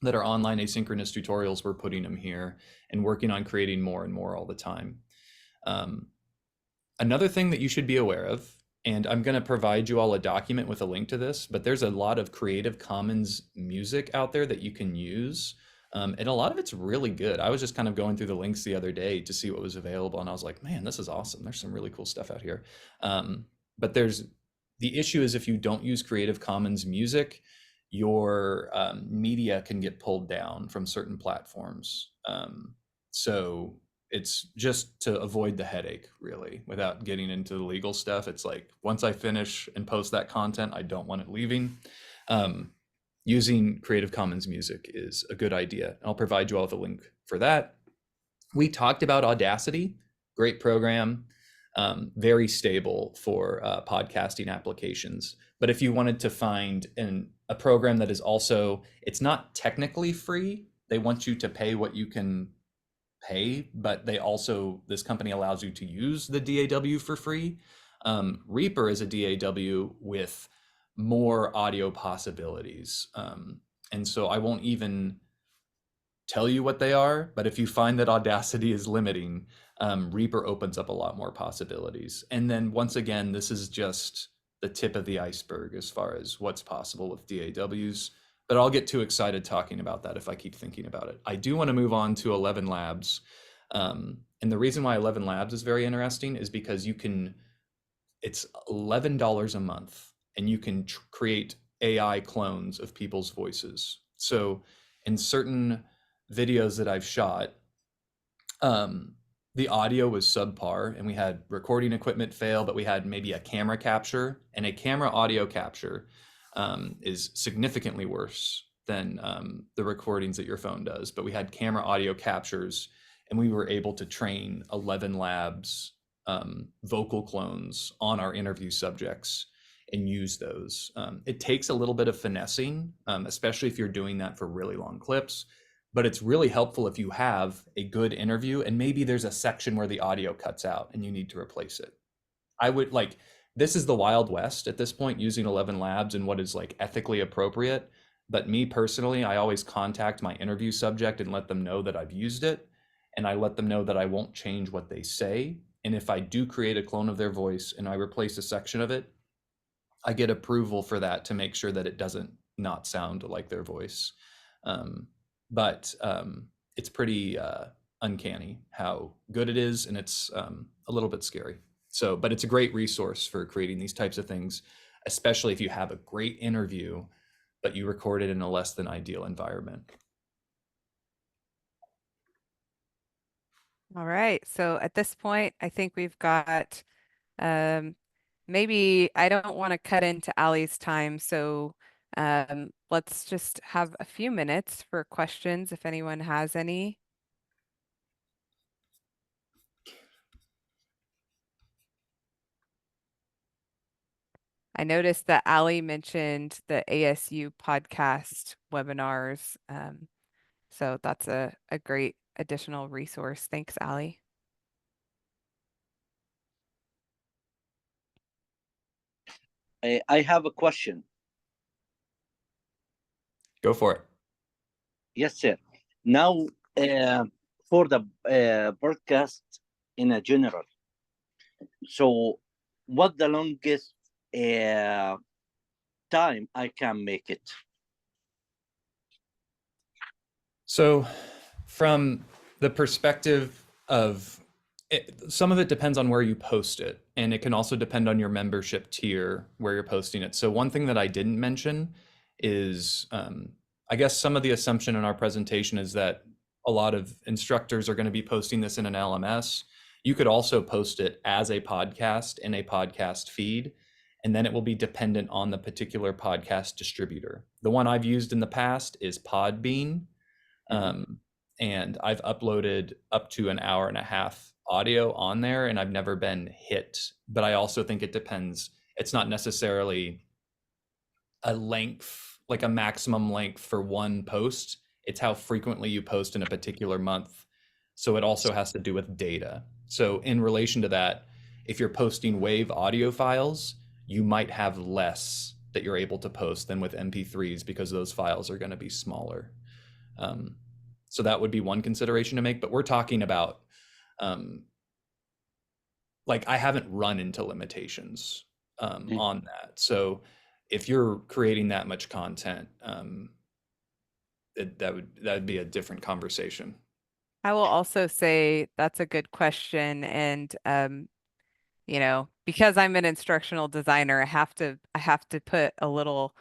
that are online asynchronous tutorials, we're putting them here and working on creating more and more all the time. Another thing that you should be aware of, and I'm going to provide you all a document with a link to this, but there's a lot of Creative Commons music out there that you can use. And a lot of it's really good. I was just kind of going through the links the other day to see what was available, and I was like, man, this is awesome. There's some really cool stuff out here. But the issue is, if you don't use Creative Commons music, your media can get pulled down from certain platforms. So it's just to avoid the headache, really, without getting into the legal stuff. It's like, once I finish and post that content, I don't want it leaving. Using Creative Commons music is a good idea. I'll provide you all with a link for that. We talked about Audacity, great program, very stable for podcasting applications. But if you wanted to find a program that is also, it's not technically free, they want you to pay what you can pay, but this company allows you to use the DAW for free. Reaper is a DAW with more audio possibilities. And so I won't even tell you what they are, but if you find that Audacity is limiting, Reaper opens up a lot more possibilities. And then once again, this is just the tip of the iceberg as far as what's possible with DAWs, but I'll get too excited talking about that if I keep thinking about it. I do want to move on to 11 Labs. And the reason why 11 Labs is very interesting is because it's $11 a month, and you can create AI clones of people's voices. So in certain videos that I've shot, the audio was subpar, and we had recording equipment fail, but we had maybe a camera capture, and a camera audio capture is significantly worse than the recordings that your phone does. But we had camera audio captures, and we were able to train 11 Labs vocal clones on our interview subjects and use those. It takes a little bit of finessing, especially if you're doing that for really long clips, but it's really helpful if you have a good interview and maybe there's a section where the audio cuts out and you need to replace it. This is the Wild West at this point, using 11 Labs and what is like ethically appropriate. But me personally, I always contact my interview subject and let them know that I've used it. And I let them know that I won't change what they say. And if I do create a clone of their voice and I replace a section of it, I get approval for that to make sure that it doesn't not sound like their voice. But it's pretty uncanny how good it is, and it's a little bit scary. So, but it's a great resource for creating these types of things, especially if you have a great interview, but you record it in a less than ideal environment. All right. So at this point, I think we've got maybe I don't want to cut into Ali's time, so let's just have a few minutes for questions if anyone has any. I noticed that Ali mentioned the ASU podcast webinars. So that's a great additional resource. Thanks, Ali. I have a question. Go for it. Yes, sir. Now, for the broadcast in a general, so what the longest time I can make it? So, from the perspective of some of it depends on where you post it, and it can also depend on your membership tier where you're posting it. So, one thing that I didn't mention is I guess some of the assumption in our presentation is that a lot of instructors are going to be posting this in an LMS. You could also post it as a podcast in a podcast feed, and then it will be dependent on the particular podcast distributor. The one I've used in the past is Podbean. And I've uploaded up to an hour and a half audio on there, and I've never been hit. But I also think it depends. It's not necessarily a length, like a maximum length for one post. It's how frequently you post in a particular month. So it also has to do with data. So in relation to that, if you're posting WAV audio files, you might have less that you're able to post than with MP3s because those files are going to be smaller. So that would be one consideration to make, but we're talking about like I haven't run into limitations on that. So if you're creating that much content, that would be a different conversation. I will also say that's a good question. And you know, because I'm an instructional designer, I have to put a little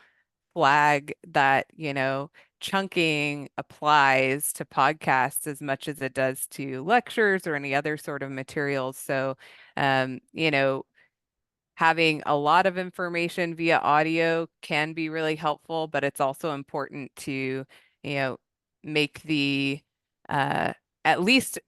flag that, you know, chunking applies to podcasts as much as it does to lectures or any other sort of materials. So, you know, having a lot of information via audio can be really helpful, but it's also important to, you know, make the uh, at least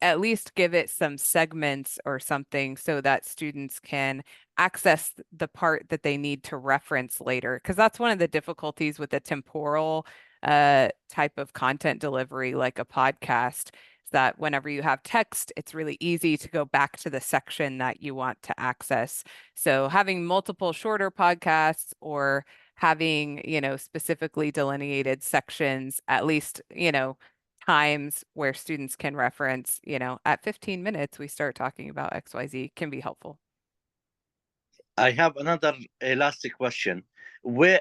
give it some segments or something so that students can access the part that they need to reference later. Because that's one of the difficulties with a temporal type of content delivery, like a podcast, is that whenever you have text, it's really easy to go back to the section that you want to access. So having multiple shorter podcasts or having, you know, specifically delineated sections, at least, you know, times where students can reference, you know, at 15 minutes, we start talking about XYZ can be helpful. I have another last question. Where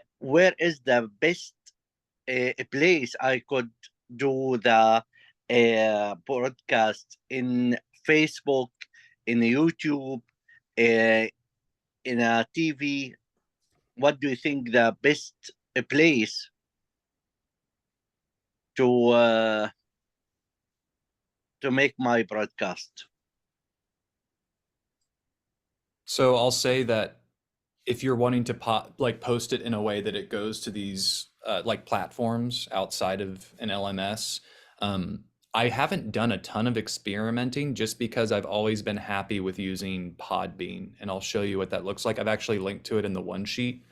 is the best place I could do the broadcast? In Facebook, in YouTube, in a TV? What do you think the best place to make my broadcast? So I'll say that if you're wanting to post it in a way that it goes to these like platforms outside of an LMS, I haven't done a ton of experimenting just because I've always been happy with using Podbean, and I'll show you what that looks like. I've actually linked to it in the one sheet.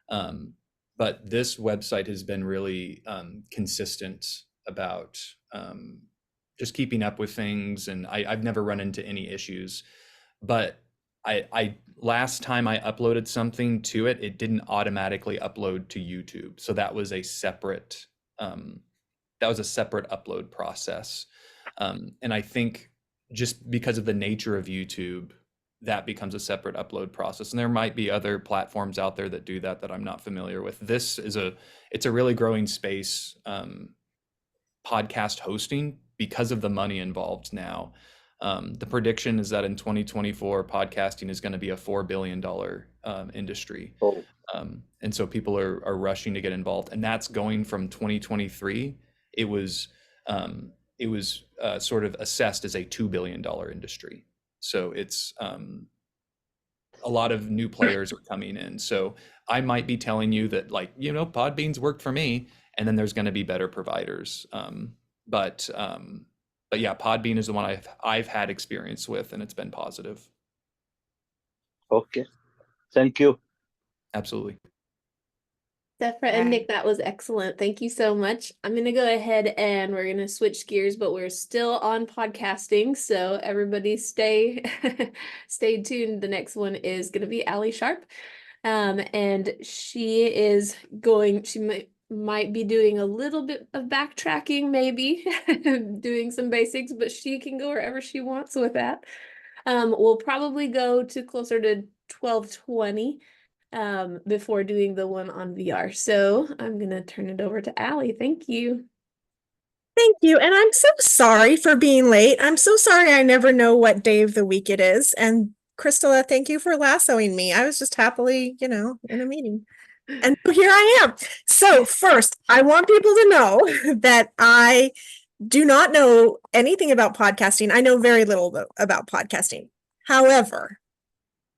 But this website has been really consistent about just keeping up with things, and I've never run into any issues. But I last time I uploaded something to it, it didn't automatically upload to YouTube. So that was a separate upload process. And I think just because of the nature of YouTube, that becomes a separate upload process. And there might be other platforms out there that do that that I'm not familiar with. It's a really growing space, podcast hosting, because of the money involved now. The prediction is that in 2024, podcasting is going to be a $4 billion industry. Oh. And so people are rushing to get involved. And that's going from 2023. It was sort of assessed as a $2 billion industry. So it's a lot of new players are coming in. So I might be telling you that, like, you know, Podbean's worked for me, and then there's going to be better providers. But yeah, Podbean is the one I've had experience with, and it's been positive. Okay, thank you. Absolutely. Zephyr and Nick, that was excellent. Thank you so much. I'm going to go ahead and we're going to switch gears, but we're still on podcasting. So everybody stay tuned. The next one is going to be Allie Sharp. And she might be doing a little bit of backtracking, maybe doing some basics, but she can go wherever she wants with that. We'll probably go to closer to 12:20 before doing the one on VR. So I'm gonna turn it over to Allie. Thank you. Thank you. And I'm so sorry for being late. I'm so sorry I never know what day of the week it is. And Crystala, thank you for lassoing me. I was just happily, in a meeting. And so here I am. So first, I want people to know that I do not know anything about podcasting. I know very little about podcasting. However,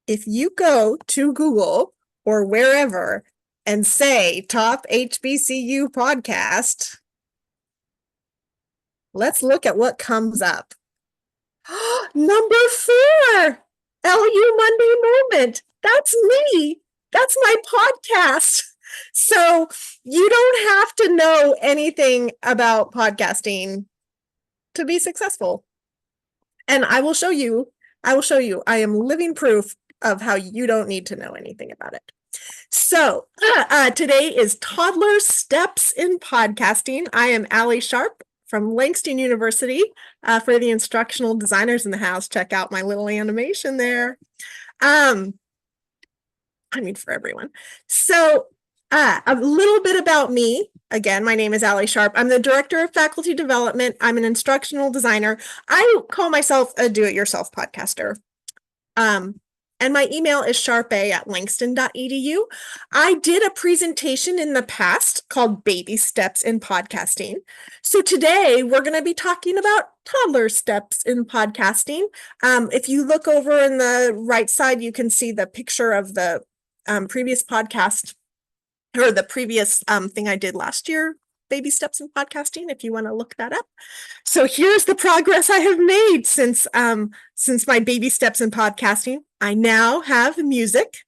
if you go to Google or wherever and say top HBCU podcast, let's look at what comes up. Number 4, LU Monday Moment. That's me. That's my podcast. So you don't have to know anything about podcasting to be successful. And I will show you. I am living proof of how you don't need to know anything about it. So today is Toddler Steps in Podcasting. I am Allie Sharp from Langston University. For the instructional designers in the house, check out my little animation there. For everyone. So a little bit about me. Again, my name is Allie Sharp. I'm the Director of Faculty Development. I'm an instructional designer. I call myself a do-it-yourself podcaster. And my email is sharpa@langston.edu. I did a presentation in the past called Baby Steps in Podcasting. So today we're going to be talking about toddler steps in podcasting. If you look over in the right side, you can see the picture of the previous podcast or the previous thing I did last year, Baby Steps in Podcasting, if you want to look that up. So here's the progress I have made since my Baby Steps in Podcasting. I now have music.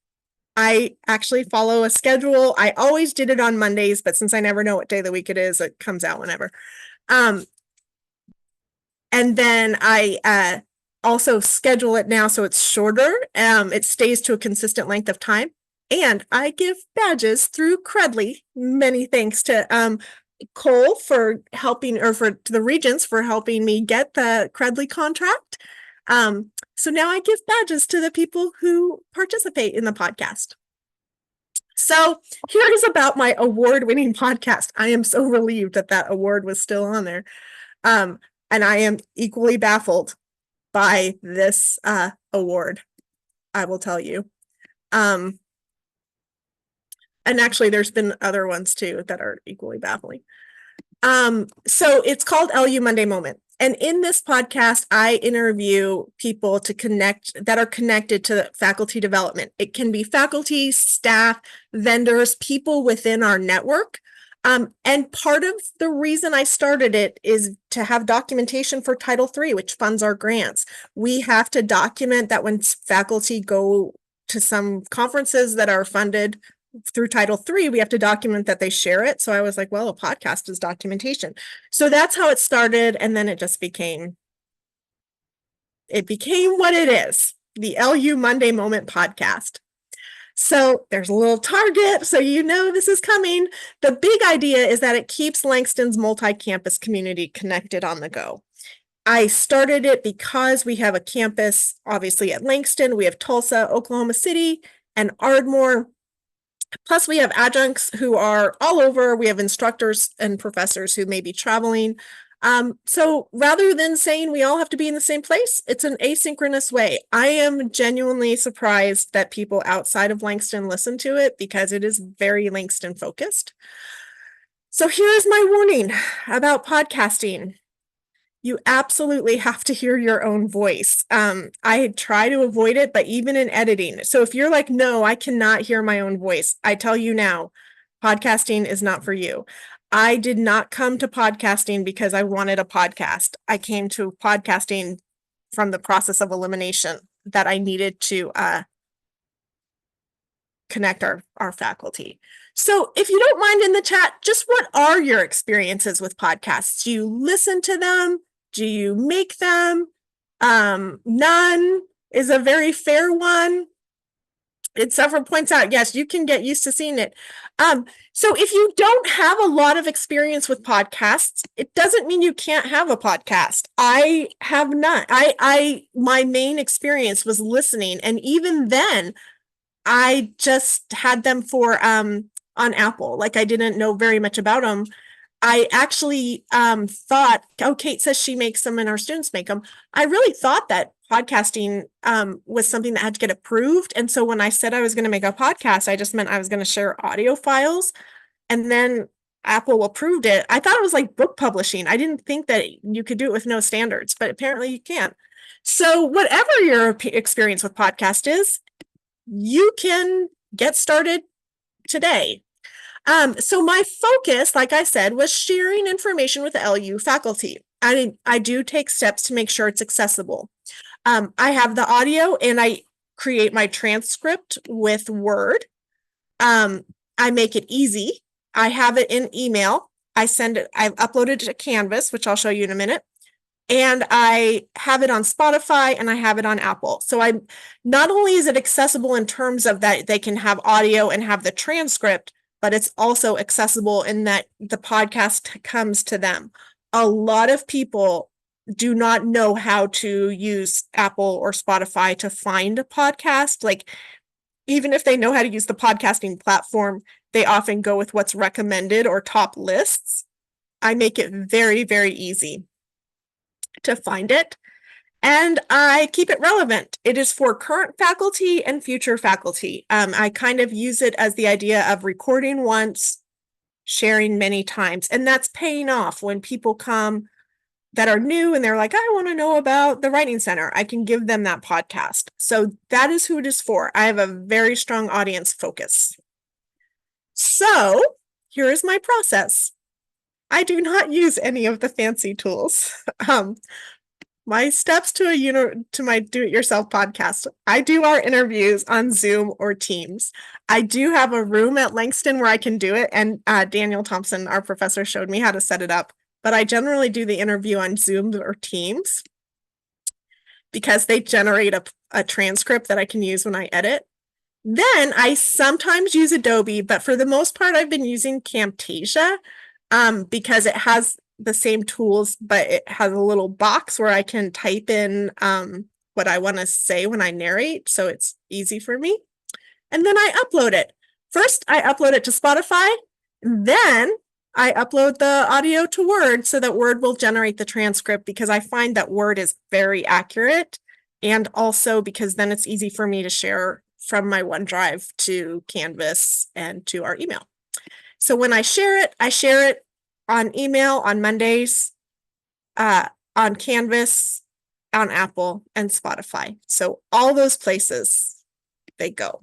I actually follow a schedule. I always did it on Mondays, but since I never know what day of the week it is, it comes out whenever. And then I also schedule it now so it's shorter. It stays to a consistent length of time. And I give badges through Credly. Many thanks to Cole for helping, or to the Regents for helping me get the Credly contract. So now I give badges to the people who participate in the podcast. So here is about my award-winning podcast. I am so relieved that that award was still on there. And I am equally baffled by this award, I will tell you. And actually, there's been other ones too that are equally baffling. So it's called LU Monday Moment. And in this podcast, I interview people that are connected to faculty development. It can be faculty, staff, vendors, people within our network. And part of the reason I started it is to have documentation for Title III, which funds our grants. We have to document that when faculty go to some conferences that are funded through Title III, we have to document that they share it. So I was like, well, a podcast is documentation. So that's how it started. And then it just became what it is, the LU Monday Moment podcast. So there's a little target, so you know this is coming. The big idea is that it keeps Langston's multi-campus community connected on the go. I started it because we have a campus, obviously, at Langston. We have Tulsa, Oklahoma City, and Ardmore. Plus, we have adjuncts who are all over. We have instructors and professors who may be traveling. So rather than saying we all have to be in the same place, it's an asynchronous way. I am genuinely surprised that people outside of Langston listen to it because it is very Langston focused. So here's my warning about podcasting. You absolutely have to hear your own voice. I try to avoid it, but even in editing. So if you're like, no, I cannot hear my own voice, I tell you now, podcasting is not for you. I did not come to podcasting because I wanted a podcast. I came to podcasting from the process of elimination that I needed to connect our faculty. So if you don't mind in the chat, just what are your experiences with podcasts? Do you listen to them? Do you make them? None is a very fair one. Several points out, yes, you can get used to seeing it. So if you don't have a lot of experience with podcasts, it doesn't mean you can't have a podcast. I have not. My main experience was listening. And even then, I just had them for on Apple. Like I didn't know very much about them. I actually thought, oh, Kate says she makes them and our students make them. I really thought that podcasting was something that had to get approved. And so when I said I was going to make a podcast, I just meant I was going to share audio files. And then Apple approved it. I thought it was like book publishing. I didn't think that you could do it with no standards, but apparently you can. So whatever your experience with podcast is, you can get started today. So my focus, like I said, was sharing information with LU faculty. I do take steps to make sure it's accessible. I have the audio and I create my transcript with Word. I make it easy. I have it in email. I send it, I've uploaded it to Canvas, which I'll show you in a minute. And I have it on Spotify and I have it on Apple. So I'm not only is it accessible in terms of that they can have audio and have the transcript, but it's also accessible in that the podcast comes to them. A lot of people do not know how to use Apple or Spotify to find a podcast. Like, even if they know how to use the podcasting platform, they often go with what's recommended or top lists. I make it very, very easy to find it. And I keep it relevant. It is for current faculty and future faculty. I kind of use it as the idea of recording once, sharing many times. And that's paying off when people come that are new and they're like, I want to know about the Writing Center. I can give them that podcast. So that is who it is for. I have a very strong audience focus. So here is my process. I do not use any of the fancy tools. My steps to my do-it-yourself podcast. I do our interviews on Zoom or Teams. I do have a room at Langston where I can do it, and Daniel Thompson, our professor, showed me how to set it up. But I generally do the interview on Zoom or Teams because they generate a transcript that I can use when I edit. Then I sometimes use Adobe, but for the most part, I've been using Camtasia because it has the same tools, but it has a little box where I can type in what I want to say when I narrate. So it's easy for me. And then I upload it. First, I upload it to Spotify. Then I upload the audio to Word so that Word will generate the transcript because I find that Word is very accurate. And also because then it's easy for me to share from my OneDrive to Canvas and to our email. So when I share it on email on Mondays, on Canvas, on Apple, and Spotify. So all those places they go.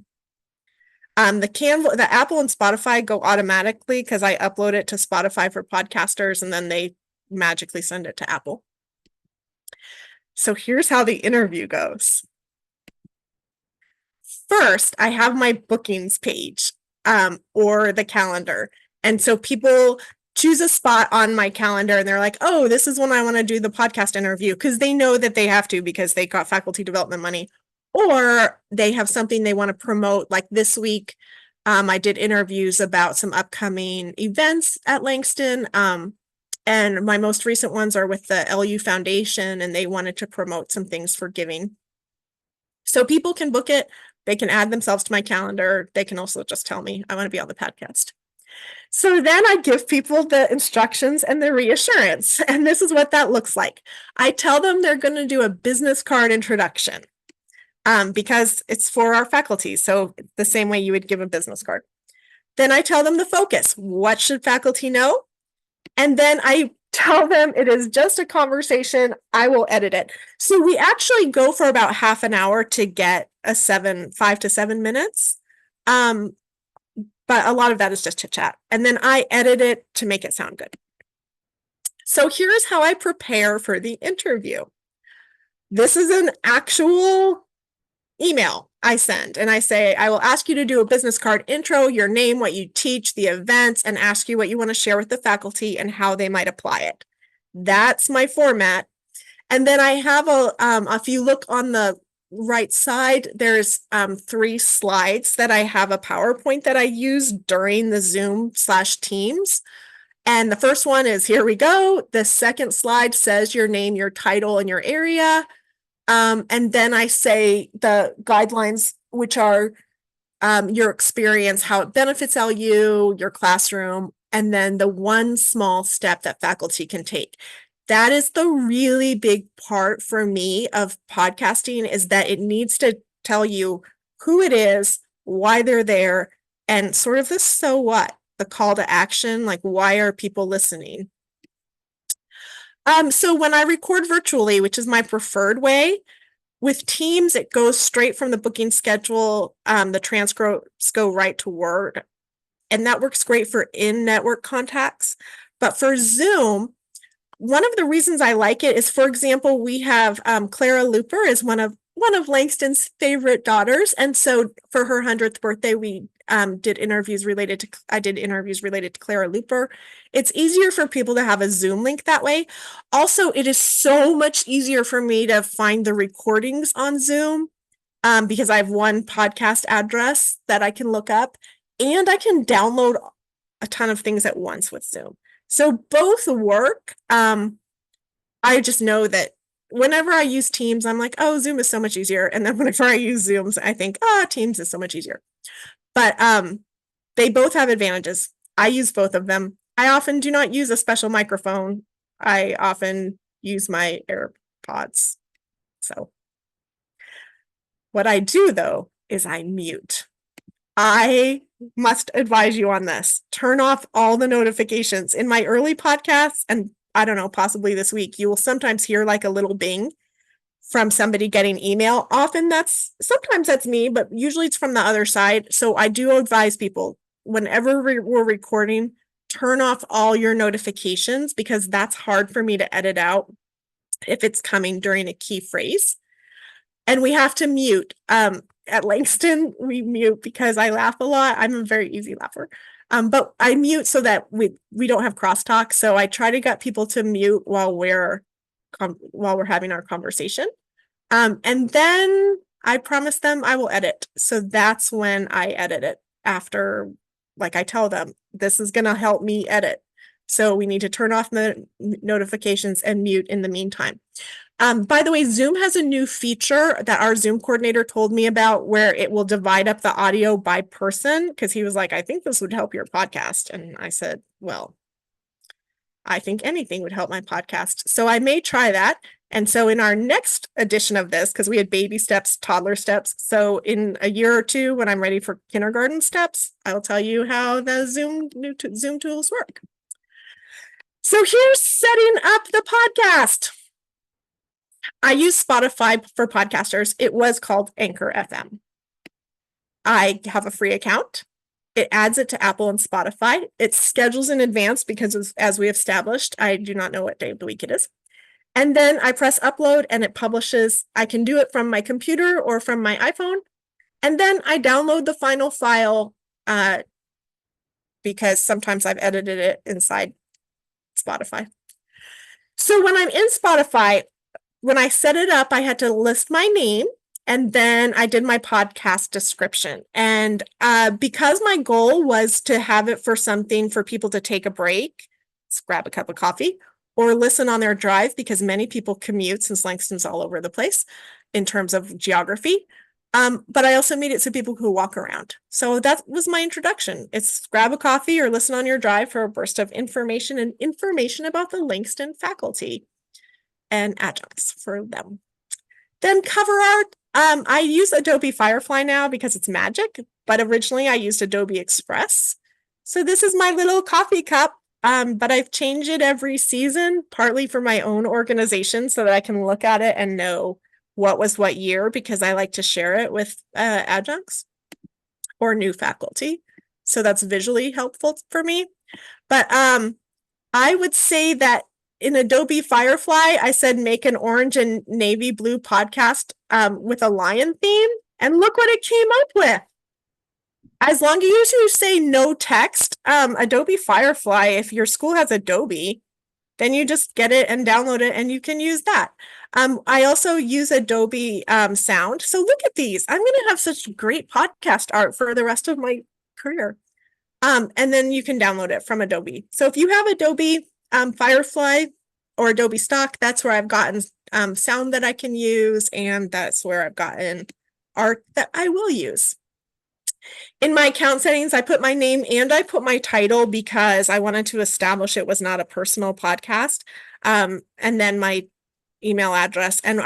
The Apple and Spotify go automatically because I upload it to Spotify for podcasters and then they magically send it to Apple. So here's how the interview goes. First, I have my bookings page or the calendar. And so people choose a spot on my calendar and they're like, oh, this is when I want to do the podcast interview because they know that they have to because they got faculty development money. Or they have something they want to promote. Like this week, I did interviews about some upcoming events at Langston. And my most recent ones are with the LU Foundation, and they wanted to promote some things for giving. So people can book it. They can add themselves to my calendar. They can also just tell me, I want to be on the podcast. So then I give people the instructions and the reassurance. And this is what that looks like. I tell them they're going to do a business card introduction. Because it's for our faculty. So the same way you would give a business card. Then I tell them the focus. What should faculty know? And then I tell them it is just a conversation. I will edit it. So we actually go for about half an hour to get 5 to 7 minutes. But a lot of that is just chit chat. And then I edit it to make it sound good. So here's how I prepare for the interview. This is an actual email I send, and I say, I will ask you to do a business card intro, your name, what you teach, the events, and ask you what you want to share with the faculty and how they might apply it. That's my format. And then I have if you look on the right side, there's 3 slides that I have a PowerPoint that I use during the Zoom/Teams. And the first one is, here we go. The second slide says your name, your title, and your area. And then I say the guidelines, which are your experience, how it benefits LU, your classroom, and then the one small step that faculty can take. That is the really big part for me of podcasting, is that it needs to tell you who it is, why they're there, and sort of the so what, the call to action, like why are people listening? So when I record virtually, which is my preferred way, with Teams, it goes straight from the booking schedule. The transcripts go right to Word, and that works great for in-network contacts. But for Zoom, one of the reasons I like it is, for example, we have Clara Looper is one of Langston's favorite daughters, and so for her 100th birthday, I did interviews related to Clara Looper. It's easier for people to have a Zoom link that way. Also, it is so much easier for me to find the recordings on Zoom because I have one podcast address that I can look up, and I can download a ton of things at once with Zoom. So both work. I just know that whenever I use Teams, I'm like, oh, Zoom is so much easier. And then whenever I use Zooms, I think, Teams is so much easier. But they both have advantages. I use both of them. I often do not use a special microphone. I often use my AirPods. So what I do, though, is I mute. I must advise you on this. Turn off all the notifications. In my early podcasts, and I don't know, possibly this week, you will sometimes hear like a little bing from somebody getting email. Sometimes that's me, but usually it's from the other side. So I do advise people, whenever we're recording, turn off all your notifications, because that's hard for me to edit out if it's coming during a key phrase. And we have to mute. At Langston, we mute because I laugh a lot. I'm a very easy laugher. But I mute so that we don't have crosstalk. So I try to get people to mute while we're having our conversation. And then I promise them I will edit. So that's when I edit it after, like I tell them, this is going to help me edit. So we need to turn off the notifications and mute in the meantime. By the way, Zoom has a new feature that our Zoom coordinator told me about, where it will divide up the audio by person, because he was like, I think this would help your podcast. And I said, well, I think anything would help my podcast. So I may try that. And so in our next edition of this, because we had baby steps, toddler steps. So in a year or two, when I'm ready for kindergarten steps, I'll tell you how the Zoom tools work. So here's setting up the podcast. I use Spotify for podcasters. It was called Anchor FM. I have a free account. It adds it to Apple and Spotify. It schedules in advance because, as we established, I do not know what day of the week it is. And then I press upload and it publishes. I can do it from my computer or from my iPhone. And then I download the final file because sometimes I've edited it inside Spotify. So when I'm in Spotify, when I set it up, I had to list my name, and then I did my podcast description. And because my goal was to have it for something for people to take a break, let's grab a cup of coffee, or listen on their drive, because many people commute, since Langston's all over the place in terms of geography. But I also made it so people could walk around. So that was my introduction. It's grab a coffee or listen on your drive for a burst of information, and information about the Langston faculty and adjuncts for them. Then cover art. I use Adobe Firefly now because it's magic, but originally I used Adobe Express. So this is my little coffee cup, but I've changed it every season, partly for my own organization so that I can look at it and know what was what year, because I like to share it with adjuncts or new faculty. So that's visually helpful for me. But I would say that in Adobe Firefly, I said make an orange and navy blue podcast with a lion theme, and look what it came up with. As long as you say no text, Adobe Firefly, if your school has Adobe, then you just get it and download it and you can use that. I also use Adobe Sound. So look at these. I'm going to have such great podcast art for the rest of my career. And then you can download it from Adobe. So if you have Adobe Firefly or Adobe Stock, that's where I've gotten sound that I can use, and that's where I've gotten art that I will use. In my account settings, I put my name and I put my title because I wanted to establish it was not a personal podcast. And then my email address, and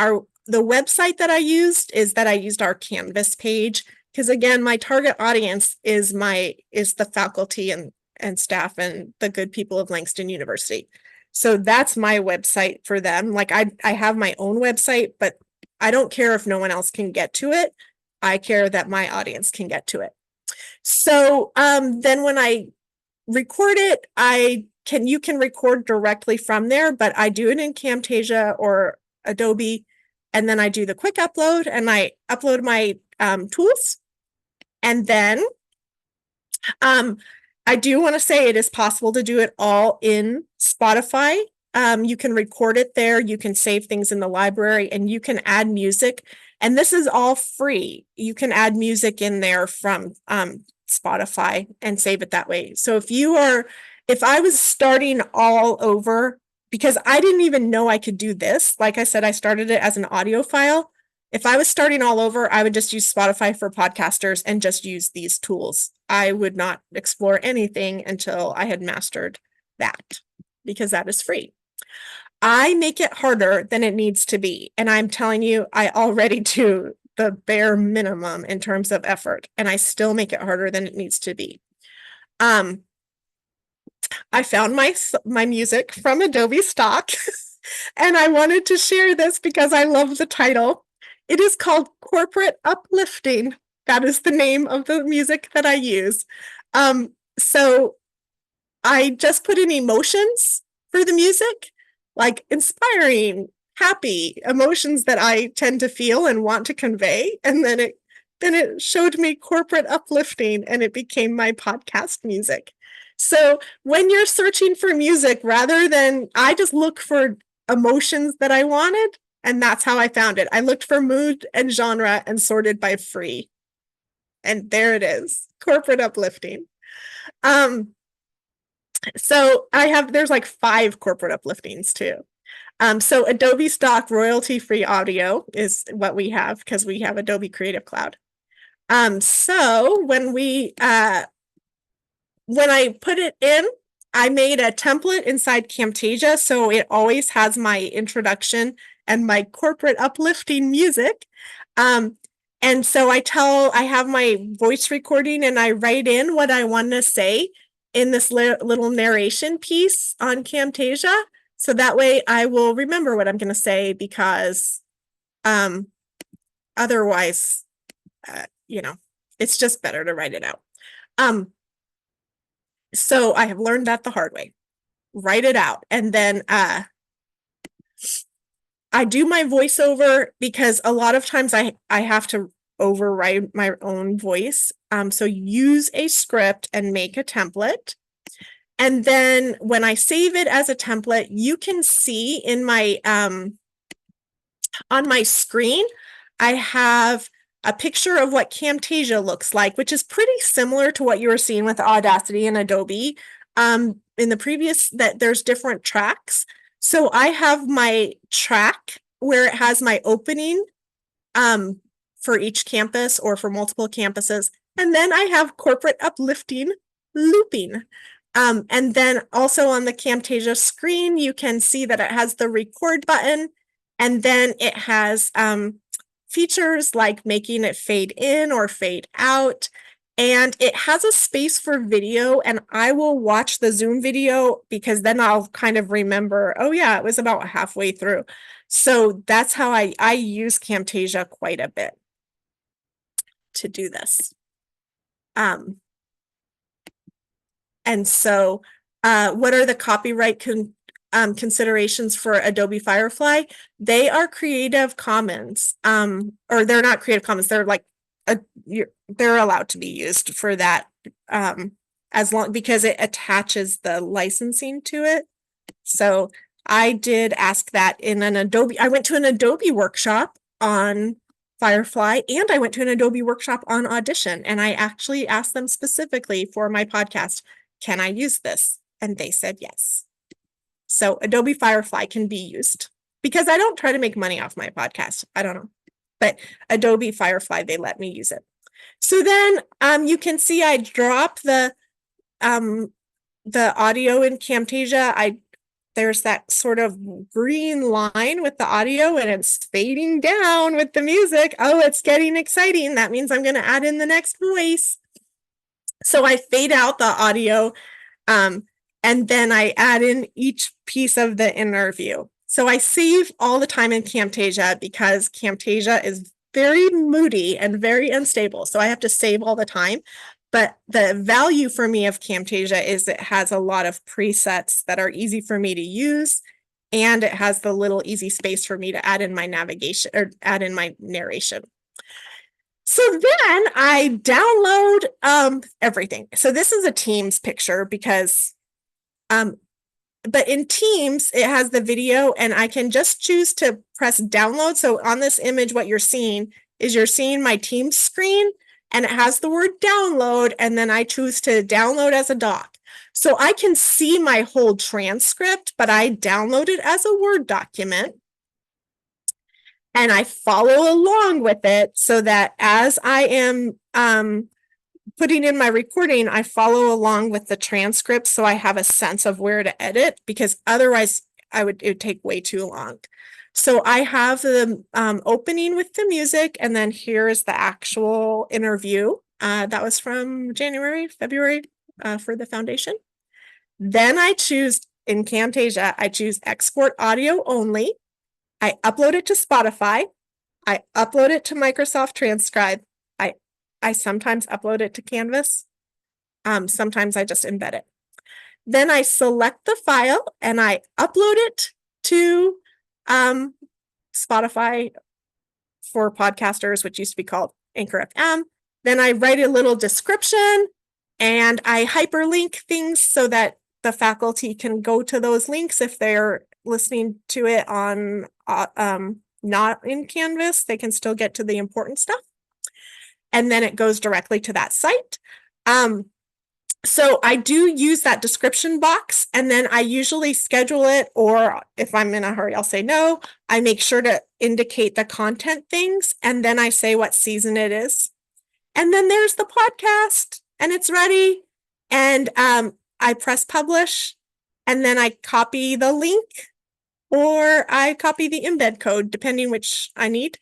the website that I used our Canvas page, because again, my target audience is the faculty and staff and the good people of Langston University. So that's my website for them. Like I have my own website, but I don't care if no one else can get to it. I care that my audience can get to it. So then when I record it, you can record directly from there, but I do it in Camtasia or Adobe, and then I do the quick upload and I upload my tools. And then I do want to say it is possible to do it all in Spotify. You can record it there, you can save things in the library, and you can add music. And this is all free. You can add music in there from Spotify and save it that way. So if I was starting all over, because I didn't even know I could do this, like I said, I started it as an audio file. If I was starting all over, I would just use Spotify for podcasters and just use these tools. I would not explore anything until I had mastered that, because that is free. I make it harder than it needs to be. And I'm telling you, I already do the bare minimum in terms of effort, and I still make it harder than it needs to be. I found my music from Adobe Stock, and I wanted to share this because I love the title. It is called Corporate Uplifting. That is the name of the music that I use. So I just put in emotions for the music, like inspiring, happy emotions that I tend to feel and want to convey. And then it showed me corporate uplifting, and it became my podcast music. So when you're searching for music, rather than, I just look for emotions that I wanted, and that's how I found it. I looked for mood and genre and sorted by free. And there it is, corporate uplifting. So there's like 5 corporate upliftings too. So Adobe Stock royalty-free audio is what we have because we have Adobe Creative Cloud. So when I put it in, I made a template inside Camtasia, so it always has my introduction and my corporate uplifting music. And so I have my voice recording, and I write in what I want to say in this little narration piece on Camtasia. So that way I will remember what I'm going to say, because otherwise, it's just better to write it out. So I have learned that the hard way. Write it out. And then I do my voiceover, because a lot of times I have to overwrite my own voice. So use a script and make a template. And then when I save it as a template, you can see in my on my screen, I have a picture of what Camtasia looks like, which is pretty similar to what you were seeing with Audacity and Adobe. In the previous, that there's different tracks. So I have my track where it has my opening for each campus or for multiple campuses. And then I have corporate uplifting looping. And then also on the Camtasia screen, you can see that it has the record button, and then it has features like making it fade in or fade out. And it has a space for video, and I will watch the Zoom video, because then I'll kind of remember, oh yeah, it was about halfway through. So that's how I use Camtasia quite a bit to do this. And so what are the copyright considerations for Adobe Firefly? They are Creative Commons, or they're not Creative Commons. They're like, they're allowed to be used for that, because it attaches the licensing to it. So I did ask that in an Adobe. I went to an Adobe workshop on Firefly, and I went to an Adobe workshop on Audition, and I actually asked them specifically for my podcast, can I use this? And they said yes. So Adobe Firefly can be used, because I don't try to make money off my podcast. I don't know. But Adobe Firefly, they let me use it. So then you can see I drop the audio in Camtasia. There's that sort of green line with the audio and it's fading down with the music. Oh, it's getting exciting. That means I'm going to add in the next voice. So I fade out the audio and then I add in each piece of the interview. So I save all the time in Camtasia because Camtasia is very moody and very unstable. So I have to save all the time. But the value for me of Camtasia is it has a lot of presets that are easy for me to use. And it has the little easy space for me to add in my navigation or add in my narration. So then I download everything. So this is a Teams picture because, but in Teams, it has the video and I can just choose to press download. So on this image, what you're seeing is you're seeing my Teams screen and it has the word download, and then I choose to download as a doc. So I can see my whole transcript, but I download it as a Word document. And I follow along with it so that as I am putting in my recording, I follow along with the transcript so I have a sense of where to edit, because otherwise it would take way too long. So I have the opening with the music, and then here is the actual interview. That was from February for the foundation. Then I choose in Camtasia, I choose export audio only. I upload it to Spotify. I upload it to Microsoft Transcribe. I sometimes upload it to Canvas. Sometimes I just embed it. Then I select the file and I upload it to Spotify for podcasters, which used to be called Anchor FM. Then I write a little description and I hyperlink things so that the faculty can go to those links if they're listening to it on not in Canvas. They can still get to the important stuff. And then it goes directly to that site. So I do use that description box, and then I usually schedule it, or if I'm in a hurry, I'll say no. I make sure to indicate the content things, and then I say what season it is. And then there's the podcast, and it's ready. And I press publish, and then I copy the link, or I copy the embed code, depending which I need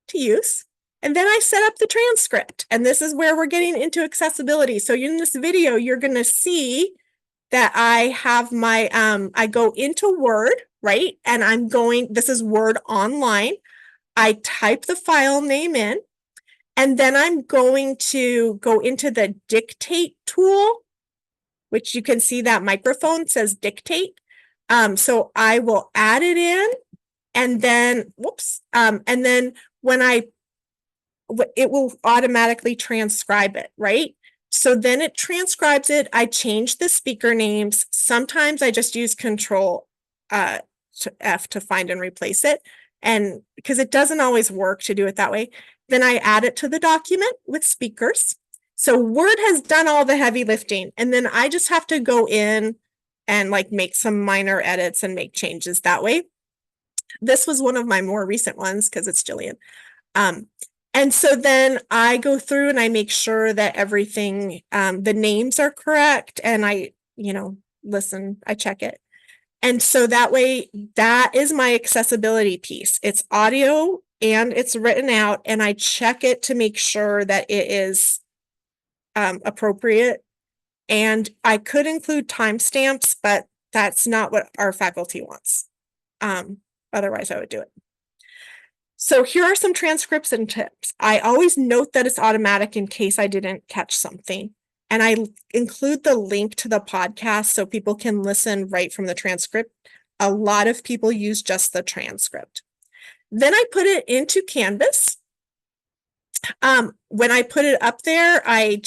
to use. And then I set up the transcript. And this is where we're getting into accessibility. So in this video, you're going to see that I have my, I go into Word, right? And this is Word Online. I type the file name in, and then I'm going to go into the dictate tool, which you can see that microphone says dictate. So I will add it in, and then, and then when it will automatically transcribe it, right? So then it transcribes it. I change the speaker names. Sometimes I just use Control F to find and replace it. And because it doesn't always work to do it that way, then I add it to the document with speakers. So Word has done all the heavy lifting, and then I just have to go in and make some minor edits and make changes that way. This was one of my more recent ones because it's Jillian. And so then I go through and I make sure that everything, the names are correct, and I check it. And so that way, that is my accessibility piece. It's audio and it's written out, and I check it to make sure that it is appropriate. And I could include timestamps, but that's not what our faculty wants. Otherwise, I would do it. So here are some transcripts and tips. I always note that it's automatic in case I didn't catch something. And I include the link to the podcast so people can listen right from the transcript. A lot of people use just the transcript. Then I put it into Canvas. When I put it up there, I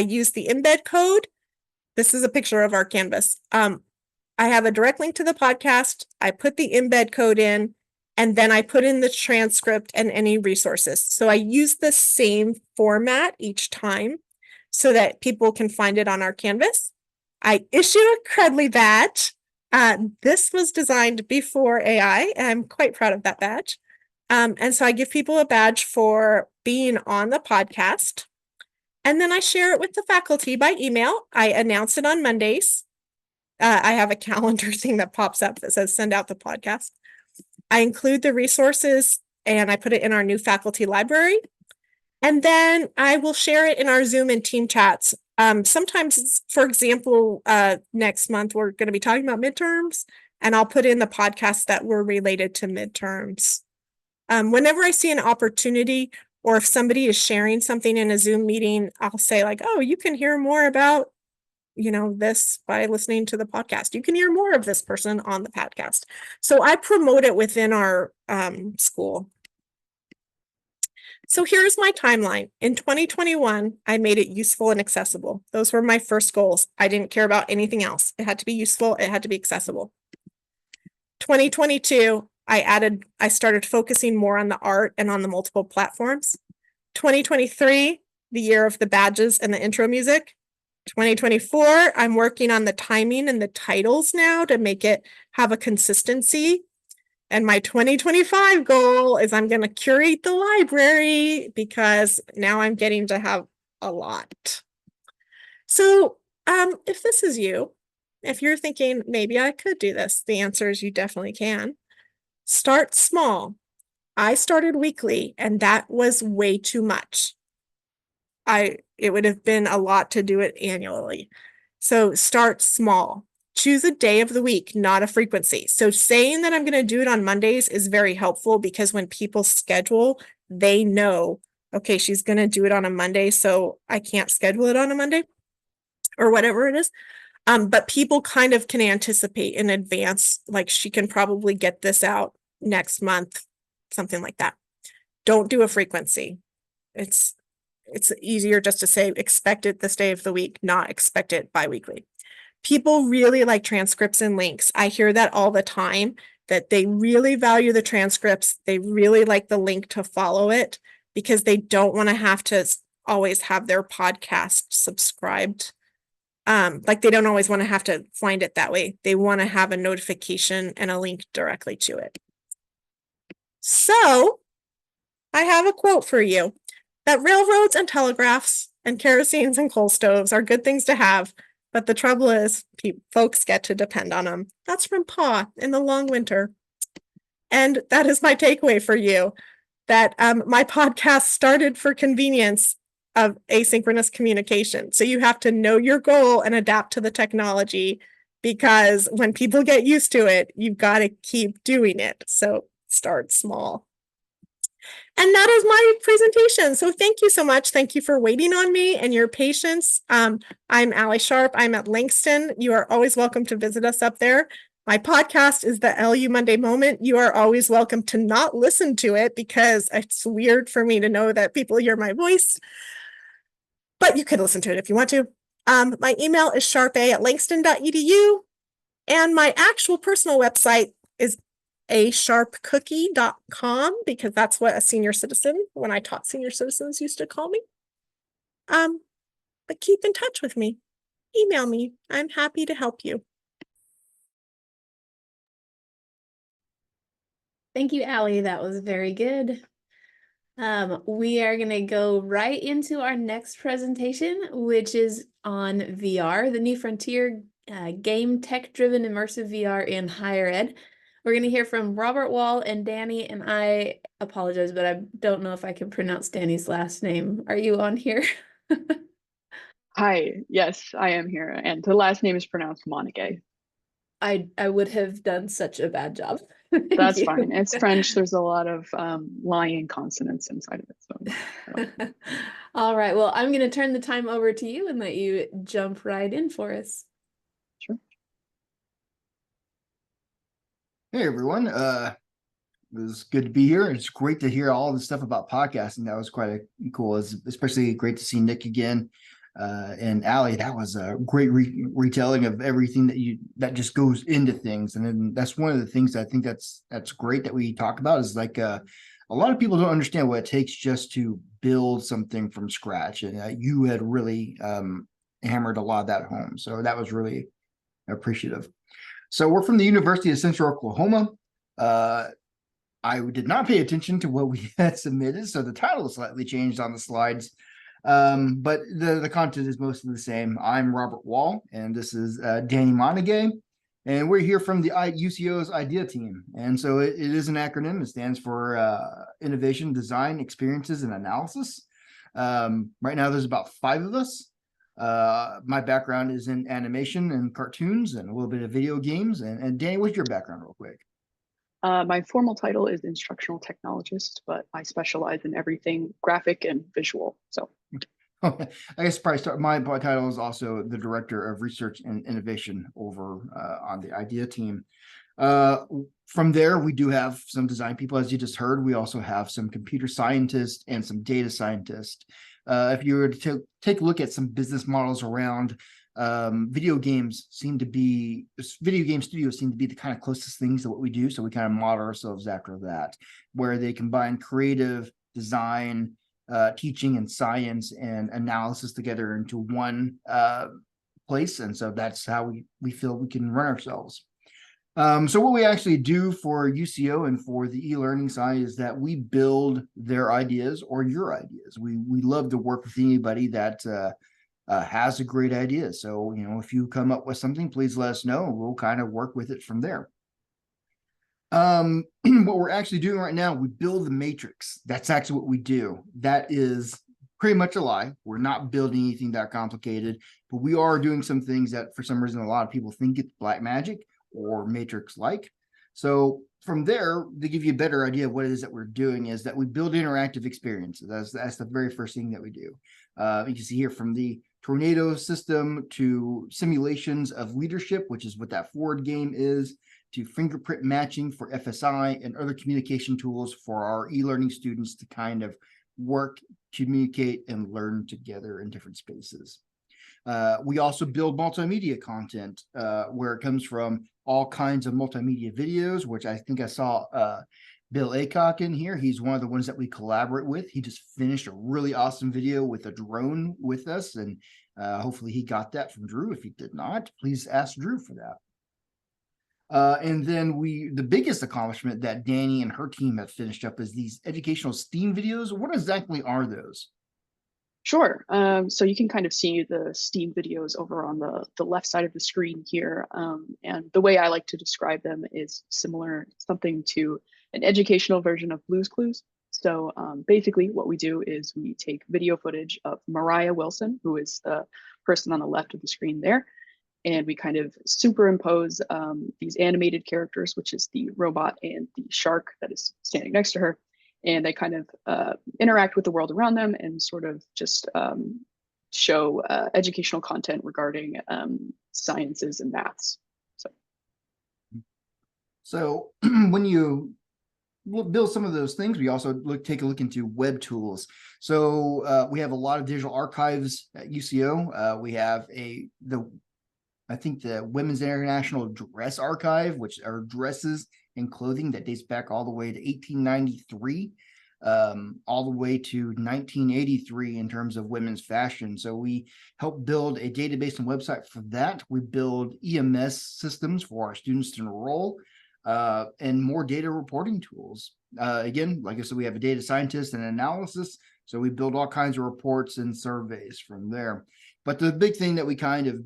use the embed code. This is a picture of our Canvas. I have a direct link to the podcast. I put the embed code in, and then I put in the transcript and any resources. So I use the same format each time so that people can find it on our Canvas. I issue a Credly badge. This was designed before AI, and I'm quite proud of that badge. And so I give people a badge for being on the podcast. And then I share it with the faculty by email. I announce it on Mondays. I have a calendar thing that pops up that says send out the podcast. I include the resources and I put it in our new faculty library. And then I will share it in our Zoom and team chats. Sometimes, for example, next month, we're going to be talking about midterms, and I'll put in the podcasts that were related to midterms. Whenever I see an opportunity, or if somebody is sharing something in a Zoom meeting, I'll say like, oh, you can hear more about, this by listening to the podcast. You can hear more of this person on the podcast. So I promote it within our school. So here's my timeline. In 2021, I made it useful and accessible. Those were my first goals. I didn't care about anything else. It had to be useful. It had to be accessible. 2022, I started focusing more on the art and on the multiple platforms. 2023, the year of the badges and the intro music. 2024, I'm working on the timing and the titles now to make it have a consistency. And my 2025 goal is I'm going to curate the library because now I'm getting to have a lot. So if this is you, if you're thinking maybe I could do this, the answer is you definitely can. Start small. I started weekly and that was way too much. It would have been a lot to do it annually. So start small. Choose a day of the week, not a frequency. So saying that I'm going to do it on Mondays is very helpful because when people schedule, they know, okay, she's going to do it on a Monday, so I can't schedule it on a Monday or whatever it is. But people kind of can anticipate in advance, like she can probably get this out next month, something like that. Don't do a frequency. It's easier just to say expect it this day of the week, not expect it bi-weekly. People really like transcripts and links. I hear that all the time, that they really value the transcripts. They really like the link to follow it because they don't want to have to always have their podcast subscribed. Like they don't always want to have to find it that way. They want to have a notification and a link directly to it. So I have a quote for you, that railroads and telegraphs and kerosenes and coal stoves are good things to have, but the trouble is folks get to depend on them. That's from Pa in The Long Winter. And that is my takeaway for you, that my podcast started for convenience of asynchronous communication. So you have to know your goal and adapt to the technology, because when people get used to it, you've got to keep doing it. So start small. And that is my presentation. So thank you so much. Thank you for waiting on me and your patience. I'm Allie Sharp. I'm at Langston. You are always welcome to visit us up there. My podcast is the LU Monday Moment. You are always welcome to not listen to it because it's weird for me to know that people hear my voice, but you can listen to it if you want to. My email is sharpa@langston.edu, and my actual personal website is asharpcookie.com, because that's what a senior citizen, when I taught senior citizens, used to call me. But keep in touch with me. Email me. I'm happy to help you. Thank you, Allie. That was very good. We are going to go right into our next presentation, which is on VR, the new frontier, game tech-driven immersive VR in higher ed. We're going to hear from Robert Wall and Danny, and I apologize, but I don't know if I can pronounce Danny's last name. Are you on here? Hi, yes, I am here, and the last name is pronounced Monagay. I would have done such a bad job. That's fine. It's French. There's a lot of lying consonants inside of it. So. All right. Well, I'm going to turn the time over to you and let you jump right in for us. Sure. Hey everyone, it was good to be here. It's great to hear all the stuff about podcasting. That was quite cool. It's especially great to see Nick again, and Allie. That was a great retelling of everything that just goes into things. And then that's one of the things that I think that's great that we talk about, is like a lot of people don't understand what it takes just to build something from scratch, and you had really hammered a lot of that home. So that was really appreciative. So we're from the University of Central Oklahoma. I did not pay attention to what we had submitted, so the title is slightly changed on the slides. But the content is mostly the same. I'm Robert Wall, and this is Danny Monagay, and we're here from the UCO's IDEA team. And so it is an acronym. It stands for Innovation, Design, Experiences, and Analysis. Right now, there's about 5 of us. My background is in animation and cartoons and a little bit of video games. And Danny, what's your background real quick? My formal title is instructional technologist, but I specialize in everything graphic and visual. So I guess probably start. My title is also the director of research and innovation over on the IDEA team. From there, we do have some design people, as you just heard. We also have some computer scientists and some data scientists. If you were to take a look at some business models around video game studios seem to be the kind of closest things to what we do. So we kind of model ourselves after that, where they combine creative design, teaching and science and analysis together into one place. And so that's how we feel we can run ourselves. So what we actually do for UCO and for the e-learning side is that we build their ideas or your ideas. We love to work with anybody that has a great idea. So, if you come up with something, please let us know. We'll kind of work with it from there. What we're actually doing right now, we build the matrix. That's actually what we do. That is pretty much a lie. We're not building anything that complicated, but we are doing some things that for some reason a lot of people think it's black magic or matrix-like. So from there, to give you a better idea of what it is that we're doing is that we build interactive experiences. That's the very first thing that we do. You can see here from the tornado system to simulations of leadership, which is what that Ford game is, to fingerprint matching for FSI and other communication tools for our e-learning students to kind of work, communicate, and learn together in different spaces. We also build multimedia content where it comes from all kinds of multimedia videos, which I think I saw Bill Aycock in here. He's one of the ones that we collaborate with. He just finished a really awesome video with a drone with us, and hopefully he got that from Drew. If he did not, please ask Drew for that. And then the biggest accomplishment that Danny and her team have finished up is these educational STEAM videos. What exactly are those? Sure. So you can kind of see the STEAM videos over on the left side of the screen here. And the way I like to describe them is similar something to an educational version of Blue's Clues. So basically what we do is we take video footage of Mariah Wilson, who is the person on the left of the screen there, and we kind of superimpose these animated characters, which is the robot and the shark that is standing next to her. And they kind of interact with the world around them and sort of just show educational content regarding sciences and maths. So when you build some of those things, we also take a look into web tools. So we have a lot of digital archives at UCO. We have I think the Women's International Dress Archive, which are dresses and clothing that dates back all the way to 1893, all the way to 1983 in terms of women's fashion. So we help build a database and website for that. We build EMS systems for our students to enroll, and more data reporting tools. Again, like I said, we have a data scientist and analysis. So we build all kinds of reports and surveys from there. But the big thing that we kind of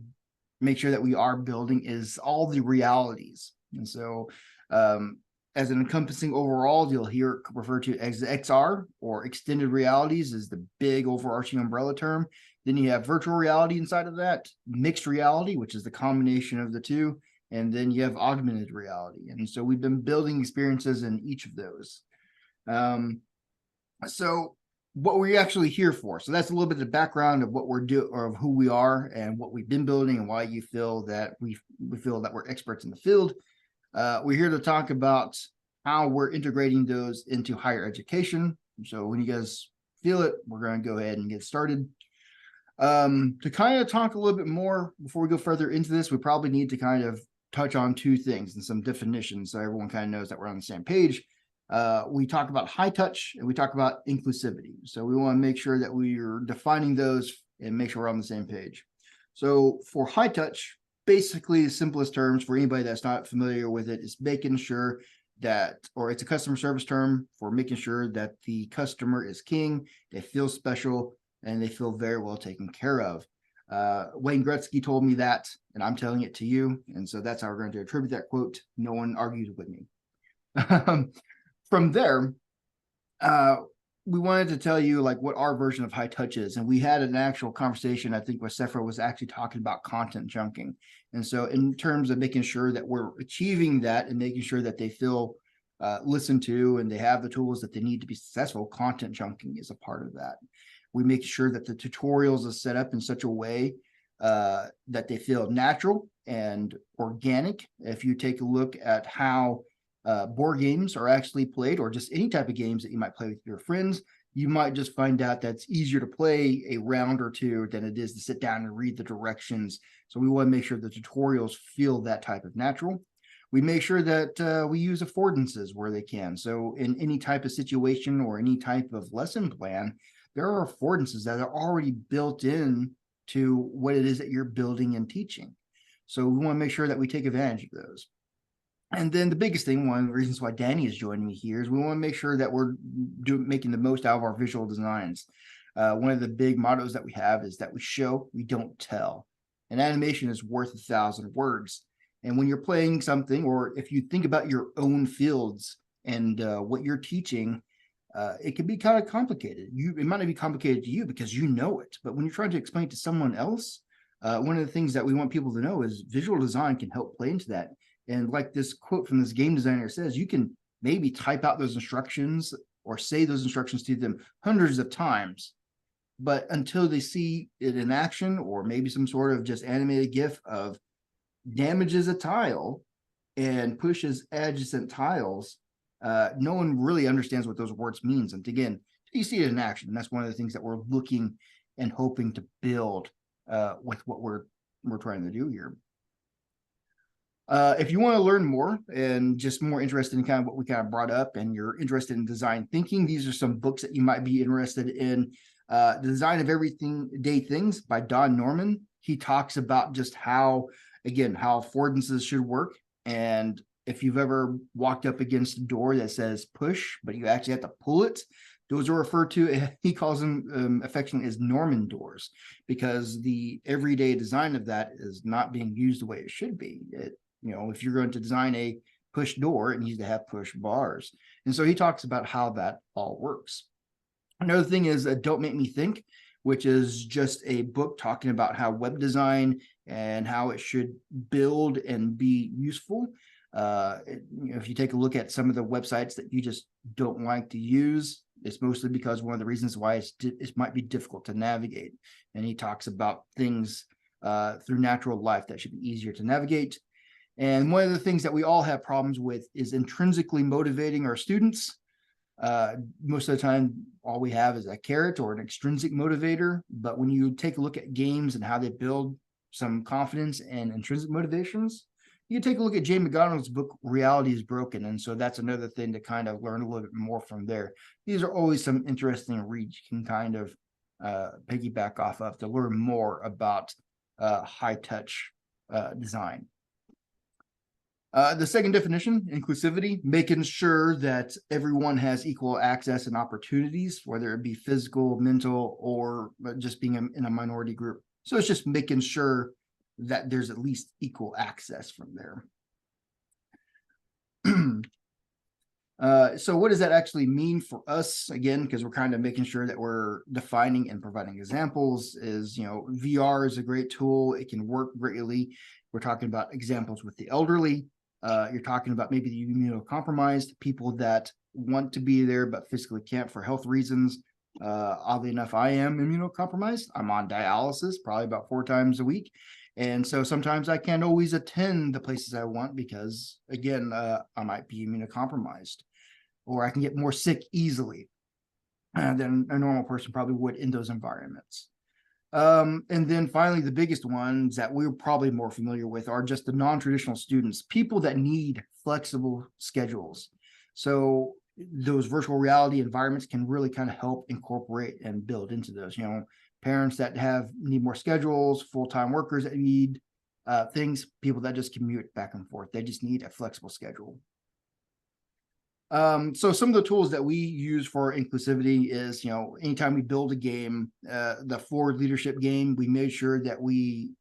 make sure that we are building is all the realities. And so as an encompassing overall, you'll hear it referred to as XR, or extended realities is the big overarching umbrella term. Then you have virtual reality inside of that, mixed reality, which is the combination of the two, and then you have augmented reality. And so we've been building experiences in each of those. So what we're actually here for. So that's a little bit of the background of what we're doing, or of who we are and what we've been building, and why you feel that we feel that we're experts in the field. We're here to talk about how we're integrating those into higher education. So when you guys feel it, we're going to go ahead and get started. To kind of talk a little bit more before we go further into this, we probably need to kind of touch on two things and some definitions so everyone kind of knows that we're on the same page. We talk about high touch and we talk about inclusivity. So we want to make sure that we are defining those and make sure we're on the same page. So for high touch, basically the simplest terms for anybody that's not familiar with it is making sure or it's a customer service term for making sure that the customer is king, they feel special, and they feel very well taken care of. Wayne Gretzky told me that, and I'm telling it to you. And so that's how we're going to attribute that quote. No one argues with me. From there, we wanted to tell you like what our version of high touch is. And we had an actual conversation, I think, where Sephra was actually talking about content chunking. And so in terms of making sure that we're achieving that and making sure that they feel listened to and they have the tools that they need to be successful, content chunking is a part of that. We make sure that the tutorials are set up in such a way that they feel natural and organic. If you take a look at how board games are actually played, or just any type of games that you might play with your friends, you might just find out that it's easier to play a round or two than it is to sit down and read the directions. So we want to make sure the tutorials feel that type of natural. We make sure that we use affordances where they can. So in any type of situation or any type of lesson plan, there are affordances that are already built in to what it is that you're building and teaching. So we want to make sure that we take advantage of those. And then the biggest thing, one of the reasons why Danny is joining me here, is we want to make sure that we're making the most out of our visual designs. One of the big mottos that we have is that we show, we don't tell. An animation is worth 1,000 words. And when you're playing something, or if you think about your own fields and what you're teaching, it can be kind of complicated. It might not be complicated to you because you know it, but when you're trying to explain it to someone else, one of the things that we want people to know is visual design can help play into that. And like this quote from this game designer says, you can maybe type out those instructions or say those instructions to them hundreds of times, but until they see it in action, or maybe some sort of just animated GIF of damages a tile and pushes adjacent tiles, no one really understands what those words means. And again, you see it in action. And that's one of the things that we're looking and hoping to build with what we're trying to do here. If you want to learn more and just more interested in kind of what we kind of brought up, and you're interested in design thinking, these are some books that you might be interested in. The Design of Everyday Things by Don Norman. He talks about just how affordances should work. And if you've ever walked up against a door that says push, but you actually have to pull it, those are referred to, he calls them affectionately as Norman doors, because the everyday design of that is not being used the way it should be. If you're going to design a push door, it needs to have push bars. And so he talks about how that all works. Another thing is Don't Make Me Think, which is just a book talking about how web design and how it should build and be useful. If you take a look at some of the websites that you just don't like to use, it's mostly because one of the reasons why it might be difficult to navigate. And he talks about things through natural life that should be easier to navigate. And one of the things that we all have problems with is intrinsically motivating our students. Most of the time, all we have is a carrot or an extrinsic motivator. But when you take a look at games and how they build some confidence and intrinsic motivations, you take a look at Jay McDonald's book, Reality is Broken. And so that's another thing to kind of learn a little bit more from there. These are always some interesting reads you can kind of piggyback off of to learn more about high touch design. The second definition, inclusivity, making sure that everyone has equal access and opportunities, whether it be physical, mental, or just being in a minority group. So it's just making sure that there's at least equal access from there. So what does that actually mean for us? Again, because we're kind of making sure that we're defining and providing examples, is, VR is a great tool. It can work greatly. We're talking about examples with the elderly. You're talking about maybe the immunocompromised, people that want to be there but physically can't for health reasons. Oddly enough, I am immunocompromised. I'm on dialysis probably about 4 times a week. And so sometimes I can't always attend the places I want because, again, I might be immunocompromised, or I can get more sick easily than a normal person probably would in those environments. And then finally, the biggest ones that we're probably more familiar with are just the non-traditional students, people that need flexible schedules. So those virtual reality environments can really kind of help incorporate and build into those, parents that need more schedules, full-time workers that need things, people that just commute back and forth. They just need a flexible schedule. So some of the tools that we use for inclusivity is, anytime we build a game, the forward leadership game, we made sure that we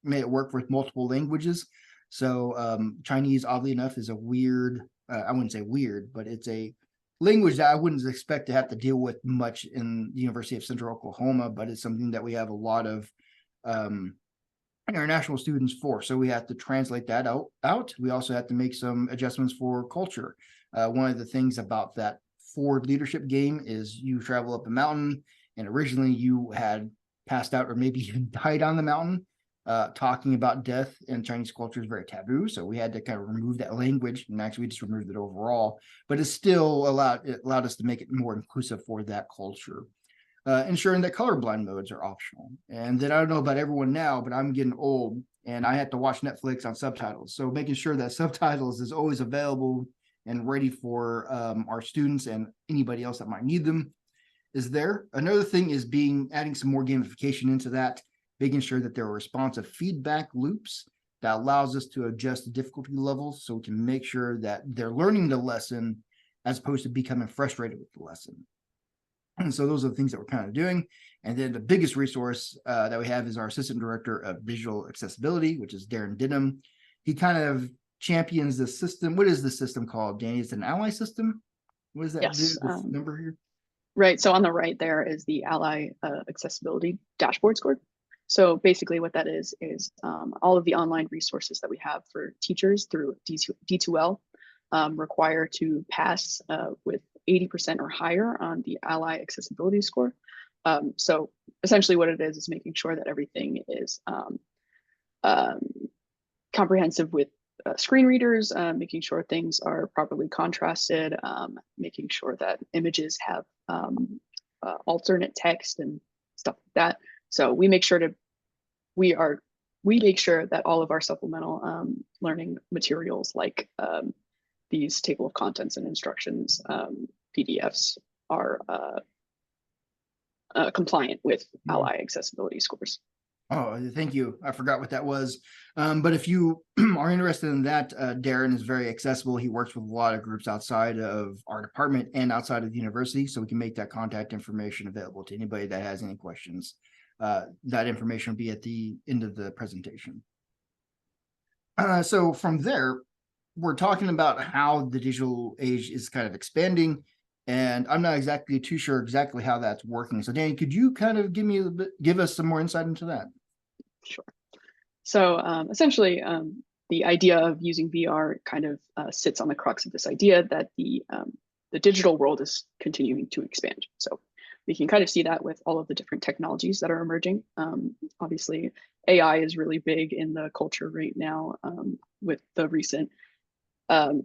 made it work with multiple languages. So Chinese, oddly enough, is a weird, I wouldn't say weird, but it's a language that I wouldn't expect to have to deal with much in the University of Central Oklahoma, but it's something that we have a lot of international students for. So we have to translate that out. We also have to make some adjustments for culture. One of the things about that forward leadership game is you travel up a mountain, and originally you had passed out or maybe even died on the mountain. Talking about death in Chinese culture is very taboo. So we had to kind of remove that language, and actually we just removed it overall, but it still allowed us to make it more inclusive for that culture. Ensuring that colorblind modes are optional. And then I don't know about everyone now, but I'm getting old and I have to watch Netflix on subtitles. So making sure that subtitles is always available and ready for our students and anybody else that might need them is there. Another thing is adding some more gamification into that, making sure that there are responsive feedback loops that allows us to adjust the difficulty levels so we can make sure that they're learning the lesson as opposed to becoming frustrated with the lesson. And so those are the things that we're kind of doing. And then the biggest resource that we have is our Assistant Director of Digital Accessibility, which is Darren Denham. He kind of champions the system. What is the system called, Danny? It's an ally system? What does that do? This number here? Right. So on the right there is the Ally Accessibility Dashboard score. So basically what that is all of the online resources that we have for teachers through D2L require to pass with 80% or higher on the Ally Accessibility score. So essentially what it is making sure that everything is comprehensive with screen readers, making sure things are properly contrasted, making sure that images have alternate text and stuff like that. So we make sure that all of our supplemental learning materials like these table of contents and instructions PDFs are compliant with Ally accessibility scores. Oh, thank you. I forgot what that was. But if you are interested in that, Darren is very accessible. He works with a lot of groups outside of our department and outside of the university, so we can make that contact information available to anybody that has any questions. That information will be at the end of the presentation. So from there, we're talking about how the digital age is kind of expanding, and I'm not exactly too sure exactly how that's working. So Danny, could you kind of give us some more insight into that? Sure. So essentially, the idea of using VR kind of sits on the crux of this idea that the digital world is continuing to expand. So we can kind of see that with all of the different technologies that are emerging. Obviously, AI is really big in the culture right now with the recent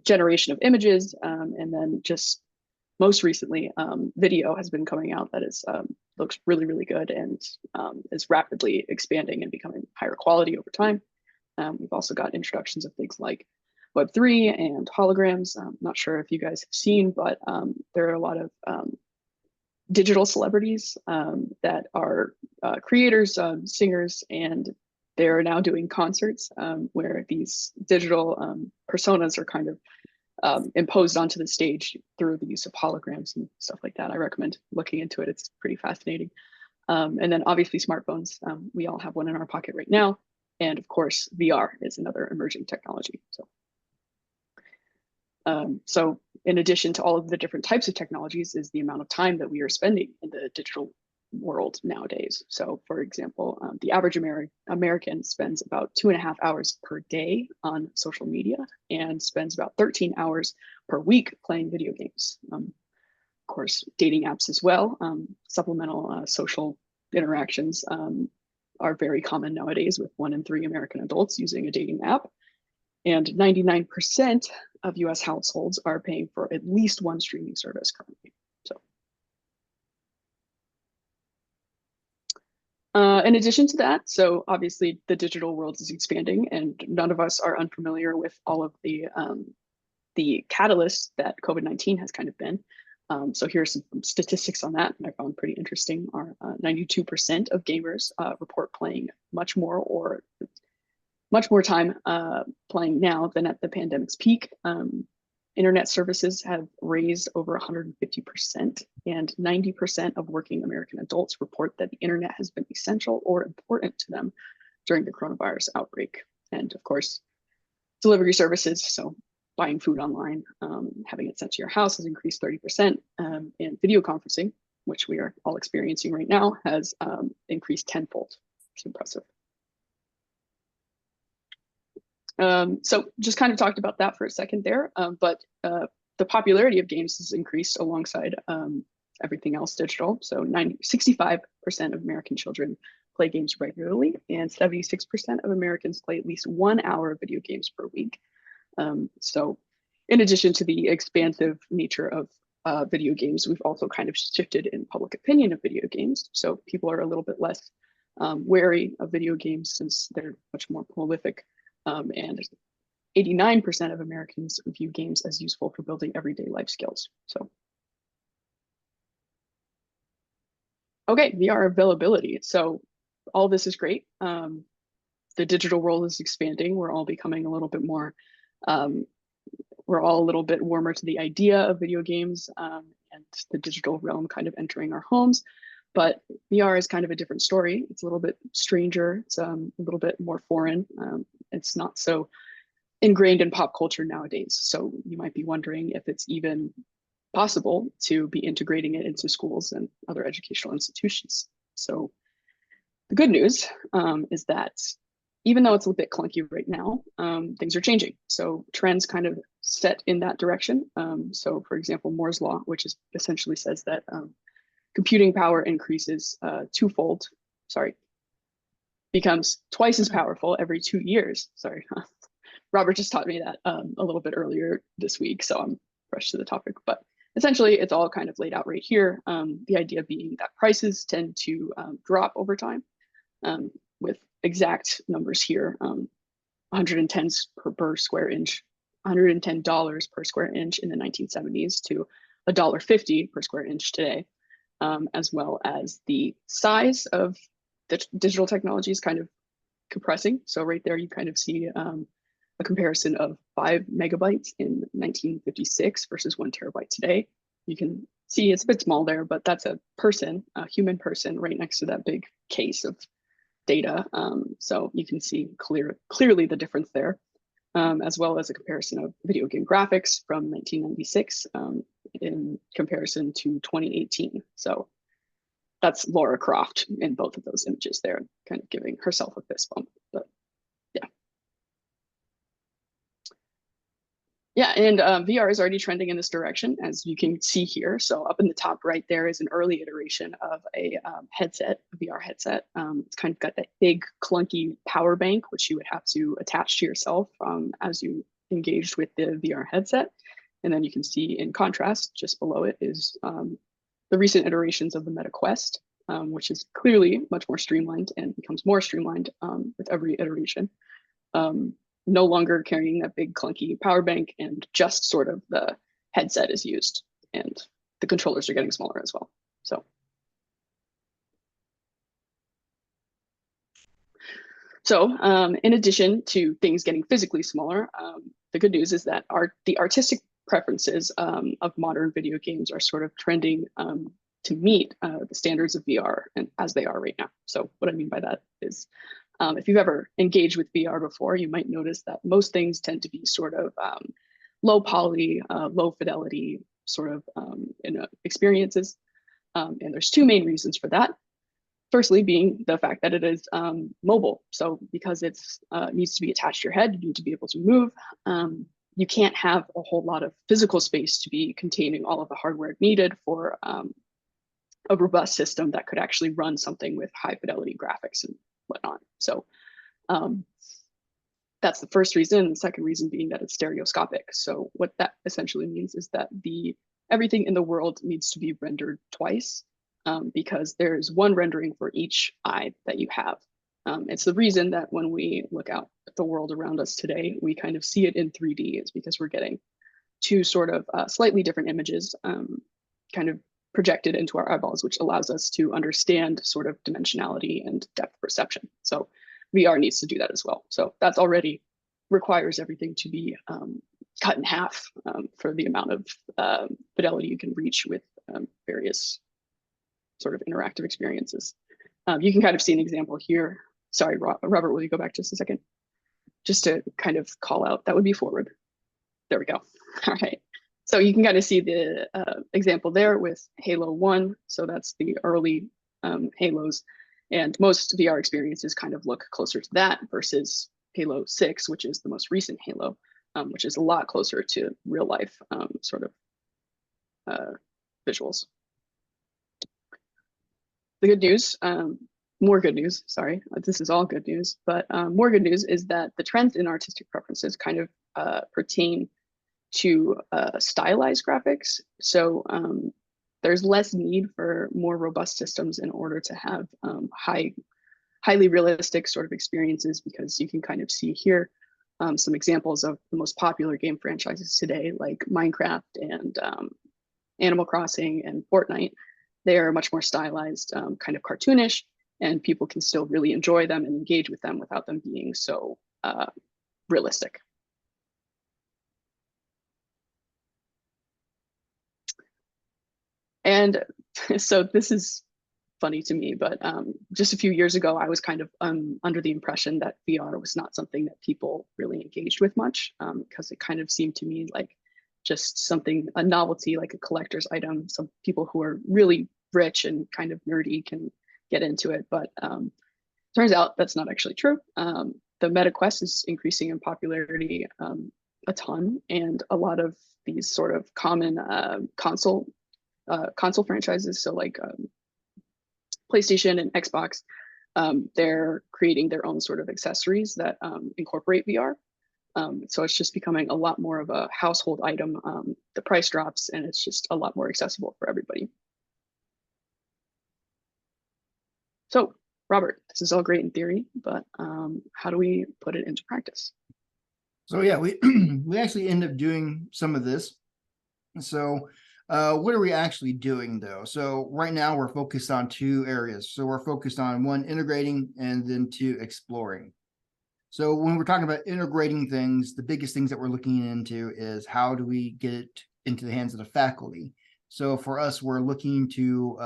generation of images, and then just most recently, video has been coming out that is looks really, really good and is rapidly expanding and becoming higher quality over time. We've also got introductions of things like Web3 and holograms. I'm not sure if you guys have seen, but there are a lot of digital celebrities that are creators, singers, and they're now doing concerts where these digital personas are kind of imposed onto the stage through the use of holograms and stuff like that. I recommend looking into it. It's pretty fascinating. And then obviously smartphones. We all have one in our pocket right now. And of course, VR is another emerging technology. So in addition to all of the different types of technologies is the amount of time that we are spending in the digital world nowadays. So for example, the average American spends about 2.5 hours per day on social media and spends about 13 hours per week playing video games. Of course, dating apps as well. Supplemental social interactions are very common nowadays, with 1 in 3 American adults using a dating app. And 99% of US households are paying for at least one streaming service currently. In addition to that, so obviously the digital world is expanding, and none of us are unfamiliar with all of the catalysts that COVID-19 has kind of been. So here's some statistics on that I found pretty interesting. Are 92% of gamers report playing much more time playing now than at the pandemic's peak. Internet services have raised over 150%, and 90% of working American adults report that the internet has been essential or important to them during the coronavirus outbreak. And of course, delivery services, so buying food online, having it sent to your house has increased 30%, and video conferencing, which we are all experiencing right now, has increased tenfold. It's impressive. So just kind of talked about that for a second there, but the popularity of games has increased alongside everything else digital. So 65% of American children play games regularly, and 76% of Americans play at least 1 hour of video games per week. So in addition to the expansive nature of video games, we've also kind of shifted in public opinion of video games. So people are a little bit less wary of video games since they're much more prolific. And 89% of Americans view games as useful for building everyday life skills. So, okay, VR availability. So all this is great. The digital world is expanding. We're all becoming a little bit more, we're all a little bit warmer to the idea of video games and the digital realm kind of entering our homes. But VR is kind of a different story. It's a little bit stranger. It's a little bit more foreign. It's not so ingrained in pop culture nowadays. So you might be wondering if it's even possible to be integrating it into schools and other educational institutions. So the good news is that even though it's a bit clunky right now, things are changing. So trends kind of set in that direction. So for example, Moore's law, which is essentially says that computing power increases becomes twice as powerful every 2 years. Sorry, Robert just taught me that a little bit earlier this week, so I'm fresh to the topic. But essentially, it's all kind of laid out right here. The idea being that prices tend to drop over time, with exact numbers here: 110 per square inch, $110 per square inch in the 1970s to $1.50 per square inch today. As well as the size of the digital technologies kind of compressing. So right there, you kind of see a comparison of 5 megabytes in 1956 versus 1 terabyte today. You can see it's a bit small there, but that's a person, a human person, right next to that big case of data. So you can see clearly the difference there, as well as a comparison of video game graphics from 1996 in comparison to 2018. So that's Laura Croft in both of those images there, kind of giving herself a fist bump. But yeah. Yeah, and VR is already trending in this direction, as you can see here. So up in the top right there is an early iteration of a headset, a VR headset. It's kind of got that big clunky power bank, which you would have to attach to yourself as you engaged with the VR headset. And then you can see in contrast, just below it is the recent iterations of the Meta Quest, which is clearly much more streamlined and becomes more streamlined with every iteration. No longer carrying that big clunky power bank, and just sort of the headset is used, and the controllers are getting smaller as well. So in addition to things getting physically smaller, the good news is that the artistic preferences of modern video games are sort of trending to meet the standards of VR and as they are right now. So what I mean by that is, if you've ever engaged with VR before, you might notice that most things tend to be sort of low poly, low fidelity sort of experiences. And there's two main reasons for that. Firstly, being the fact that it is mobile. So because it's needs to be attached to your head, you need to be able to move. You can't have a whole lot of physical space to be containing all of the hardware needed for a robust system that could actually run something with high fidelity graphics and whatnot. So that's the first reason. The second reason being that it's stereoscopic. So what that essentially means is that everything in the world needs to be rendered twice, because there's one rendering for each eye that you have. It's the reason that when we look out at the world around us today, we kind of see it in 3D, is because we're getting two sort of slightly different images kind of projected into our eyeballs, which allows us to understand sort of dimensionality and depth perception. So VR needs to do that as well. So that's already requires everything to be cut in half for the amount of fidelity you can reach with various sort of interactive experiences. You can kind of see an example here. Sorry, Robert, will you go back just a second? Just to kind of call out, that would be forward. There we go. All right. So you can kind of see the example there with Halo 1. So that's the early Halos. And most VR experiences kind of look closer to that versus Halo 6, which is the most recent Halo, which is a lot closer to real life sort of visuals. The good news, more good news, sorry, this is all good news, but more good news is that the trends in artistic preferences kind of pertain to stylized graphics. So there's less need for more robust systems in order to have highly realistic sort of experiences, because you can kind of see here some examples of the most popular game franchises today, like Minecraft and Animal Crossing and Fortnite. They are much more stylized, kind of cartoonish, and people can still really enjoy them and engage with them without them being so realistic. And so this is funny to me, but just a few years ago, I was kind of under the impression that VR was not something that people really engaged with much, because it kind of seemed to me like just something, a novelty, like a collector's item. Some people who are really rich and kind of nerdy can get into it, but turns out that's not actually true. The Meta Quest is increasing in popularity a ton, and a lot of these sort of common console franchises, so like PlayStation and Xbox, they're creating their own sort of accessories that incorporate VR. So it's just becoming a lot more of a household item. The price drops and it's just a lot more accessible for everybody. So Robert, this is all great in theory, but how do we put it into practice? So yeah, we we actually end up doing some of this. So what are we actually doing though? So right now we're focused on two areas. So we're focused on one, integrating, and then two, exploring. So when we're talking about integrating things, the biggest things that we're looking into is how do we get it into the hands of the faculty? So for us, we're looking to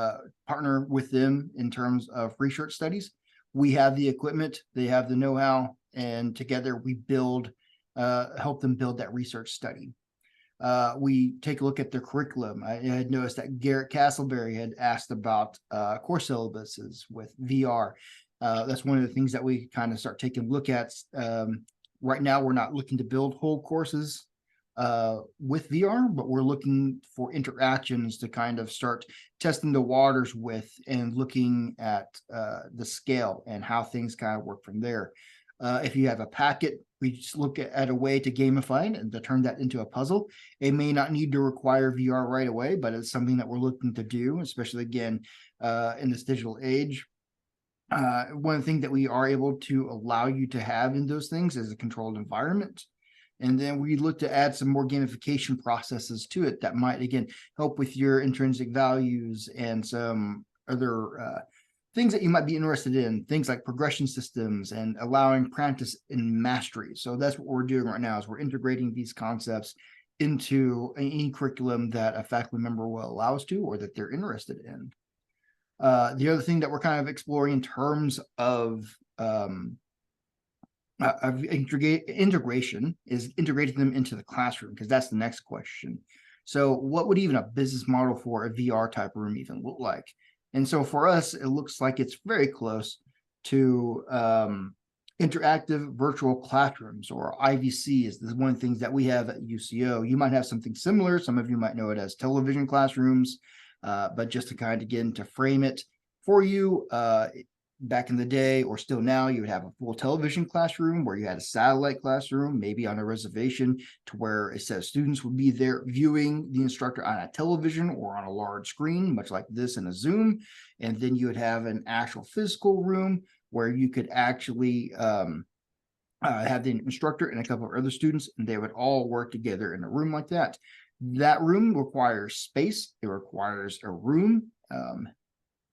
partner with them in terms of research studies. We have the equipment, they have the know-how, and together we build, help them build that research study. We take a look at their curriculum. I had noticed that Garrett Castleberry had asked about course syllabuses with VR. That's one of the things that we kind of start taking a look at. Right now, we're not looking to build whole courses with VR, but we're looking for interactions to kind of start testing the waters with and looking at the scale and how things kind of work from there. If you have a packet, we just look at a way to gamify it and to turn that into a puzzle. It may not need to require VR right away, but it's something that we're looking to do, especially again in this digital age. One of the things that we are able to allow you to have in those things is a controlled environment. And then we look to add some more gamification processes to it that might, again, help with your intrinsic values and some other things that you might be interested in, things like progression systems and allowing practice and mastery. So that's what we're doing right now, is we're integrating these concepts into any curriculum that a faculty member will allow us to, or that they're interested in. The other thing that we're kind of exploring in terms of integration is integrating them into the classroom, because that's the next question. So what would even a business model for a VR type room even look like? And so for us, it looks like it's very close to interactive virtual classrooms, or IVC is one of the things that we have at UCO. You might have something similar. Some of you might know it as television classrooms, but just to kind of begin to frame it for you, back in the day, or still now, you would have a full television classroom where you had a satellite classroom, maybe on a reservation, to where a set of students would be there viewing the instructor on a television or on a large screen, much like this in a Zoom. And then you would have an actual physical room where you could actually have the instructor and a couple of other students, and they would all work together in a room like that. That room requires space. It requires a room,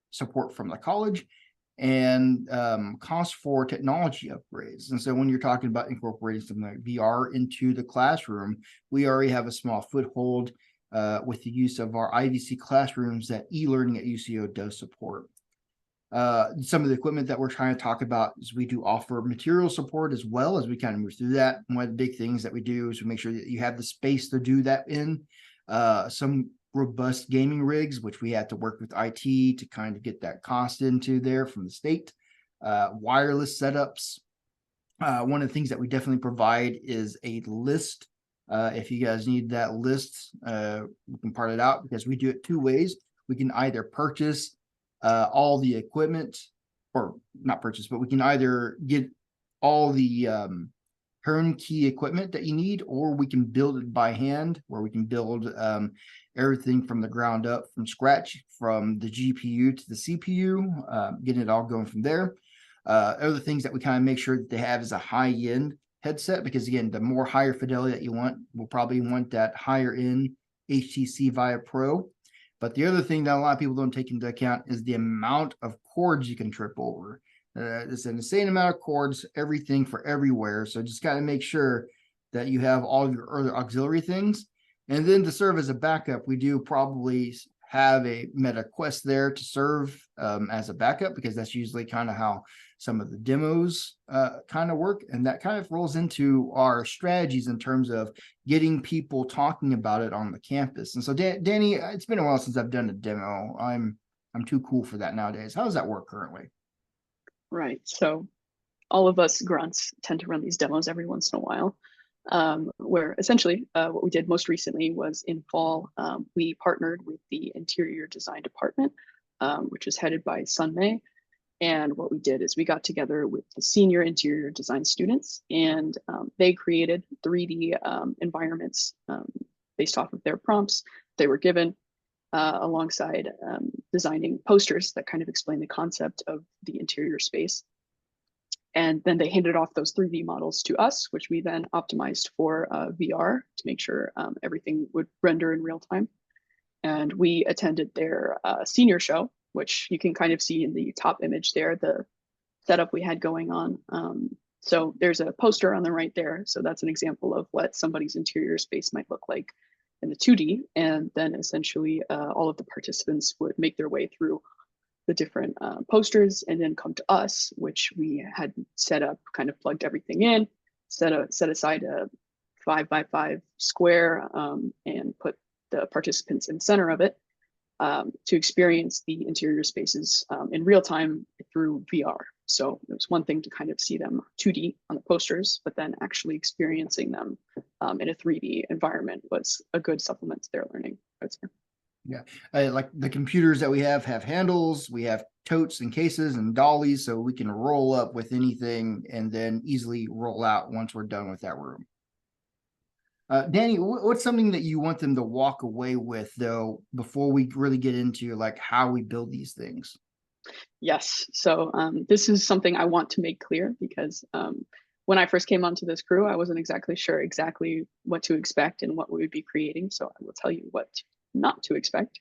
support from the college. and cost for technology upgrades. And so when you're talking about incorporating something like VR into the classroom, we already have a small foothold with the use of our IVC classrooms that e-learning at UCO does support. Some of the equipment that we're trying to talk about is we do offer material support as well as we kind of move through that. One of the big things that we do is we make sure that you have the space to do that in. Some robust gaming rigs, which we had to work with IT to kind of get that cost into there from the state. Wireless setups. One of the things that we definitely provide is a list. If you guys need that list, we can part it out because we do it two ways. We can either purchase all the equipment, or not purchase, but we can either get all the turnkey equipment that you need, or we can build it by hand, where we can build everything from the ground up, from scratch, from the GPU to the CPU, getting it all going from there. Other things that we kind of make sure that they have is a high-end headset, because again, the more higher fidelity that you want, we'll probably want that higher end HTC Vive Pro. But the other thing that a lot of people don't take into account is the amount of cords you can trip over. It's an insane amount of cords, everything for everywhere. So just got to make sure that you have all of your other auxiliary things. And then to serve as a backup, we do probably have a Meta Quest there to serve as a backup, because that's usually kind of how some of the demos kind of work. And that kind of rolls into our strategies in terms of getting people talking about it on the campus. And so Danny, it's been a while since I've done a demo. I'm too cool for that nowadays. How does that work currently? Right. So all of us grunts tend to run these demos every once in a while, where essentially what we did most recently was in fall, we partnered with the interior design department, which is headed by Sun Mei. And what we did is we got together with the senior interior design students, and they created 3D environments based off of their prompts they were given, alongside designing posters that kind of explain the concept of the interior space. And then they handed off those 3D models to us, which we then optimized for VR to make sure everything would render in real time. And we attended their senior show, which you can kind of see in the top image there, the setup we had going on. So there's a poster on the right there. So that's an example of what somebody's interior space might look like in the 2D. And then essentially all of the participants would make their way through the different posters and then come to us, which we had set up, kind of plugged everything in, set aside a 5x5 square and put the participants in the center of it to experience the interior spaces in real time through VR. So it was one thing to kind of see them 2D on the posters, but then actually experiencing them in a 3D environment was a good supplement to their learning, I would say. Yeah, like the computers that we have handles, we have totes and cases and dollies, so we can roll up with anything and then easily roll out once we're done with that room. Danny, what's something that you want them to walk away with, though, before we really get into like how we build these things? Yes, so this is something I want to make clear, because when I first came onto this crew, I wasn't exactly sure what to expect and what we would be creating. So I will tell you what not to expect.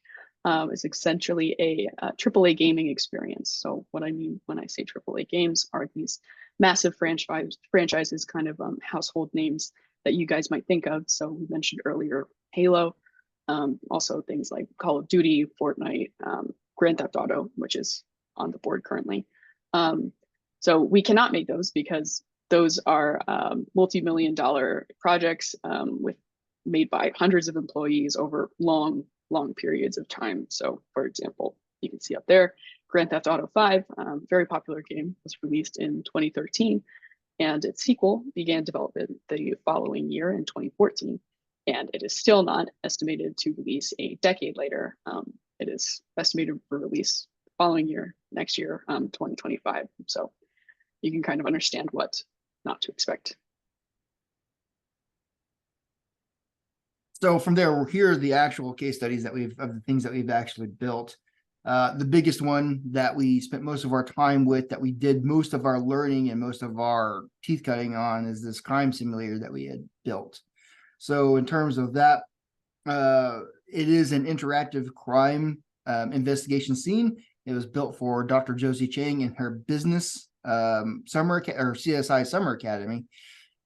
Is essentially a AAA gaming experience. So what I mean when I say AAA games are these massive franchises, kind of household names that you guys might think of. So we mentioned earlier Halo, also things like Call of Duty, Fortnite, Grand Theft Auto, which is on the board currently. So we cannot make those because those are multi-million-dollar projects made by hundreds of employees over long periods of time. So for example, you can see up there, Grand Theft Auto 5, very popular game, was released in 2013. And its sequel began development the following year in 2014. And it is still not estimated to release a decade later. It is estimated for release the following year, next year, 2025. So you can kind of understand what not to expect. So from there, here are the actual case studies of the things that we've actually built. The biggest one that we spent most of our time with, that we did most of our learning and most of our teeth cutting on, is this crime simulator that we had built. So in terms of that, it is an interactive crime investigation scene, It was built for Dr. Josie Chang and her business CSI Summer Academy.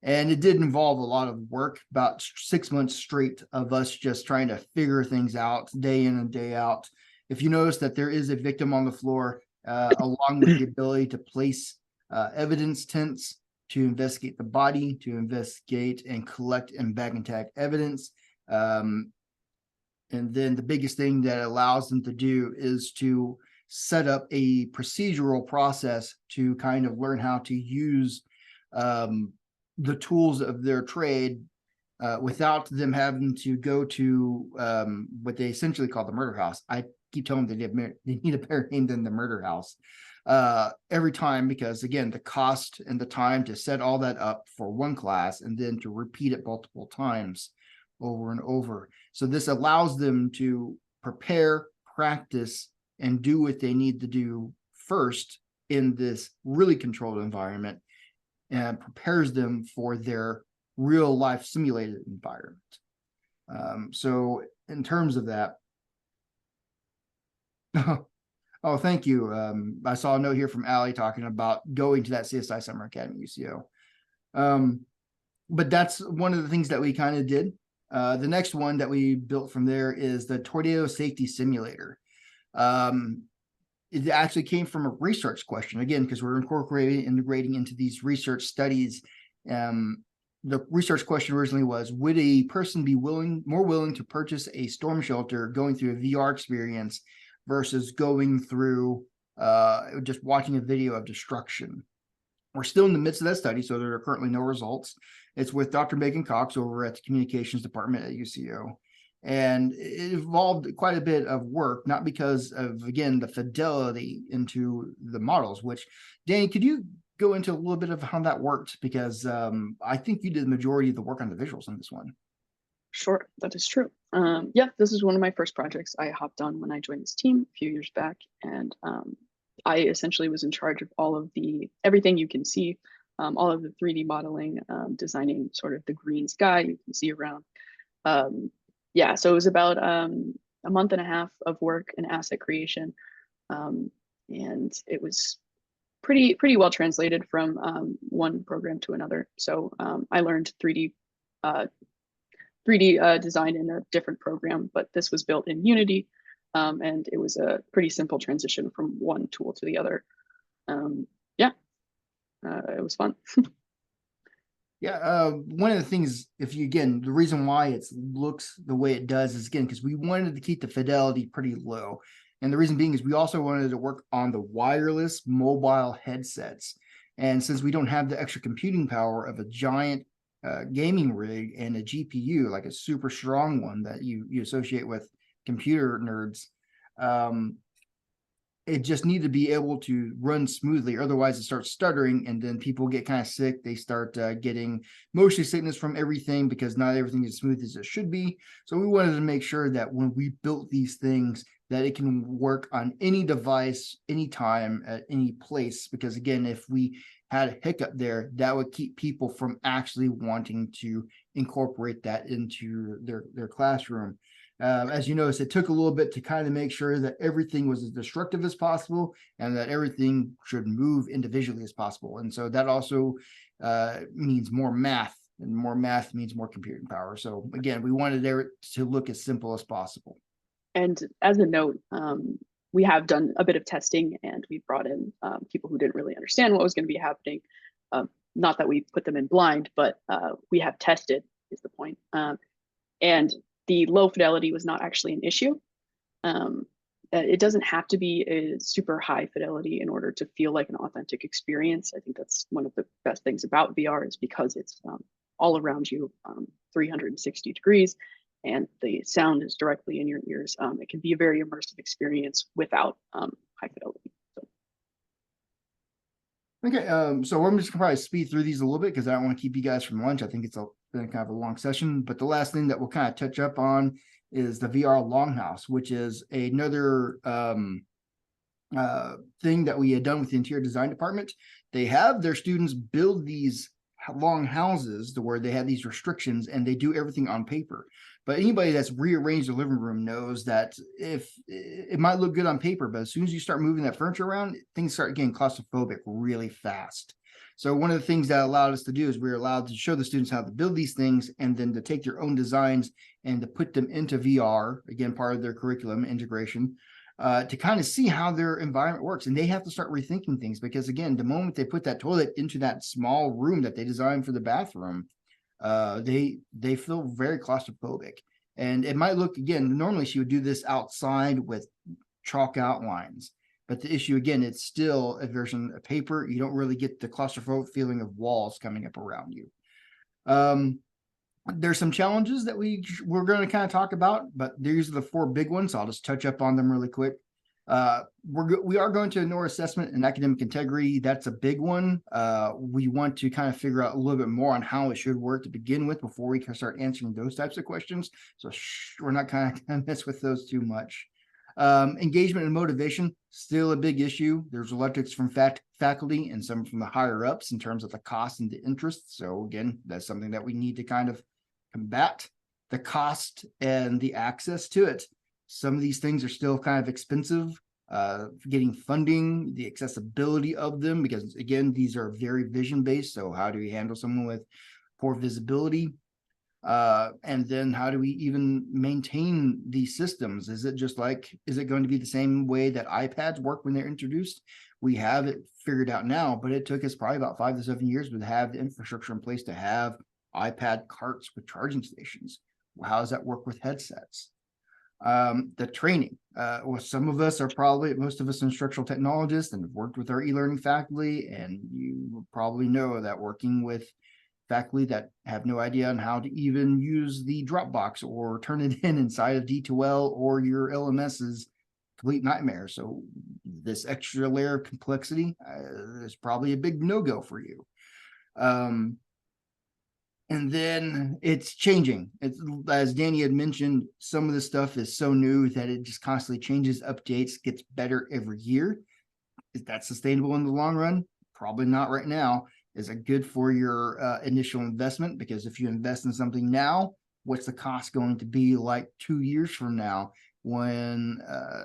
And it did involve a lot of work, about 6 months straight of us just trying to figure things out day in and day out. If you notice that there is a victim on the floor, along with the ability to place evidence tents, to investigate the body, to investigate and collect and bag and tag evidence. And then the biggest thing that it allows them to do is to set up a procedural process to kind of learn how to use the tools of their trade without them having to go to what they essentially call the murder house. I keep telling them they need a better name than the murder house every time, because again, the cost and the time to set all that up for one class and then to repeat it multiple times over and over. So this allows them to prepare, practice, and do what they need to do first in this really controlled environment, and prepares them for their real life simulated environment. So in terms of that, oh, thank you. I saw a note here from Allie talking about going to that CSI Summer Academy UCO. But that's one of the things that we kind of did. The next one that we built from there is the Tornado Safety Simulator. It actually came from a research question, again, because we're integrating into these research studies. The research question originally was, would a person be more willing to purchase a storm shelter going through a VR experience versus going through just watching a video of destruction? We're still in the midst of that study, so there are currently no results. It's with Dr. Megan Cox over at the communications department at UCO. And it involved quite a bit of work, not because of, again, the fidelity into the models, which, Danny, could you go into a little bit of how that worked? Because I think you did the majority of the work on the visuals on this one. Sure, that is true. Yeah, this is one of my first projects I hopped on when I joined this team a few years back. And I essentially was in charge of all of everything you can see, all of the 3D modeling, designing sort of the green sky you can see around. Yeah, so it was about a month and a half of work and asset creation. And it was pretty well translated from one program to another. So I learned 3D design in a different program, but this was built in Unity. And it was a pretty simple transition from one tool to the other. Yeah, it was fun. Yeah, one of the things, the reason why it looks the way it does is, again, because we wanted to keep the fidelity pretty low. And the reason being is we also wanted to work on the wireless mobile headsets. And since we don't have the extra computing power of a giant gaming rig and a GPU, like a super strong one that you associate with computer nerds, it just needed to be able to run smoothly. Otherwise it starts stuttering, and then people get kind of sick. They start getting motion sickness from everything, because not everything is smooth as it should be. So we wanted to make sure that when we built these things, that it can work on any device, anytime, at any place. Because again, if we had a hiccup there, that would keep people from actually wanting to incorporate that into their classroom. As you notice, it took a little bit to kind of make sure that everything was as destructive as possible and that everything should move individually as possible. And so that also means more math, and more math means more computing power. So again, we wanted it to look as simple as possible. And as a note, we have done a bit of testing, and we brought in people who didn't really understand what was going to be happening. Not that we put them in blind, but we have tested, is the point. And the low fidelity was not actually an issue. It doesn't have to be a super high fidelity in order to feel like an authentic experience. I think that's one of the best things about VR, is because it's all around you, 360 degrees, and the sound is directly in your ears. It can be a very immersive experience without high fidelity. So. Okay, so I'm just gonna probably speed through these a little bit because I don't want to keep you guys from lunch. I think it's been kind of a long session, but the last thing that we'll kind of touch up on is the VR Longhouse, which is another thing that we had done with the interior design department. They have their students build these long houses to where they have these restrictions and they do everything on paper. But anybody that's rearranged the living room knows that if it might look good on paper, but as soon as you start moving that furniture around, things start getting claustrophobic really fast. So one of the things that allowed us to do is we were allowed to show the students how to build these things and then to take their own designs and to put them into VR, again, part of their curriculum integration, to kind of see how their environment works. And they have to start rethinking things because, again, the moment they put that toilet into that small room that they designed for the bathroom, they feel very claustrophobic. And it might look, again, normally she would do this outside with chalk outlines. But the issue, again, it's still a version of paper. You don't really get the claustrophobic feeling of walls coming up around you. There's some challenges that we're going to kind of talk about, but these are the 4 big ones. So I'll just touch up on them really quick. We are going to ignore assessment and academic integrity. That's a big one. We want to kind of figure out a little bit more on how it should work to begin with before we can start answering those types of questions. So we're not kind of mess with those too much. Engagement and motivation, still a big issue. There's reluctance from faculty and some from the higher ups in terms of the cost and the interest. So again, that's something that we need to kind of combat. The cost and the access to it. Some of these things are still kind of expensive. Getting funding, the accessibility of them, because again, these are very vision-based. So how do we handle someone with poor visibility? And then how do we even maintain these systems? Is it going to be the same way that iPads work when they're introduced? We have it figured out now, but it took us probably about 5 to 7 years to have the infrastructure in place to have iPad carts with charging stations. Well, how does that work with headsets? The training. Well, most of us are instructional technologists and have worked with our e-learning faculty, and you probably know that working with faculty that have no idea on how to even use the Dropbox or turn it inside of D2L or your LMS is complete nightmare. So this extra layer of complexity is probably a big no-go for you. And then it's changing. As Danny had mentioned, some of the stuff is so new that it just constantly changes, updates, gets better every year. Is that sustainable in the long run? Probably not right now. Is it good for your initial investment? Because if you invest in something now, what's the cost going to be like 2 years from now when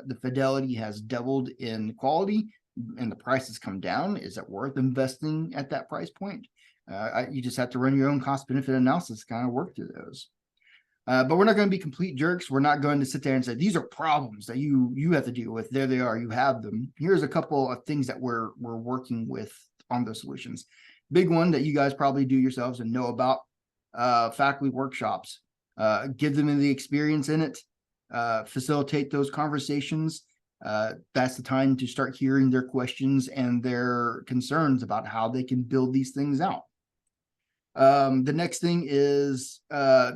the fidelity has doubled in quality and the prices come down? Is it worth investing at that price point? You just have to run your own cost benefit analysis, kind of work through those. But we're not going to be complete jerks. We're not going to sit there and say, these are problems that you have to deal with. There they are. You have them. Here's a couple of things that we're working with on those solutions. Big one that you guys probably do yourselves and know about, faculty workshops. Give them the experience in it. Facilitate those conversations. That's the time to start hearing their questions and their concerns about how they can build these things out. The next thing is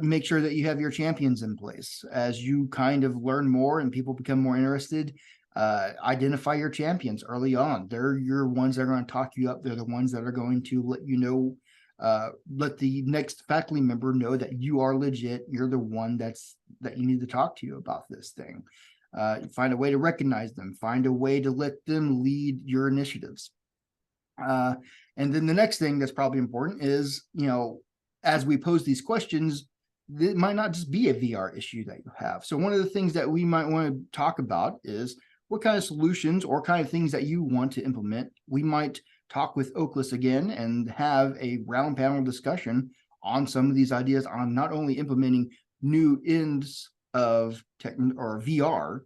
make sure that you have your champions in place. As you kind of learn more and people become more interested, identify your champions early on. They're your ones that are going to talk you up. They're the ones that are going to let you know, let the next faculty member know that you are legit. You're the one that you need to talk to you about this thing. Find a way to recognize them. Find a way to let them lead your initiatives. And then the next thing that's probably important is, as we pose these questions, it might not just be a VR issue that you have. So one of the things that we might want to talk about is what kind of solutions or kind of things that you want to implement. We might talk with OKLIS again and have a round panel discussion on some of these ideas on not only implementing new ends of tech or VR,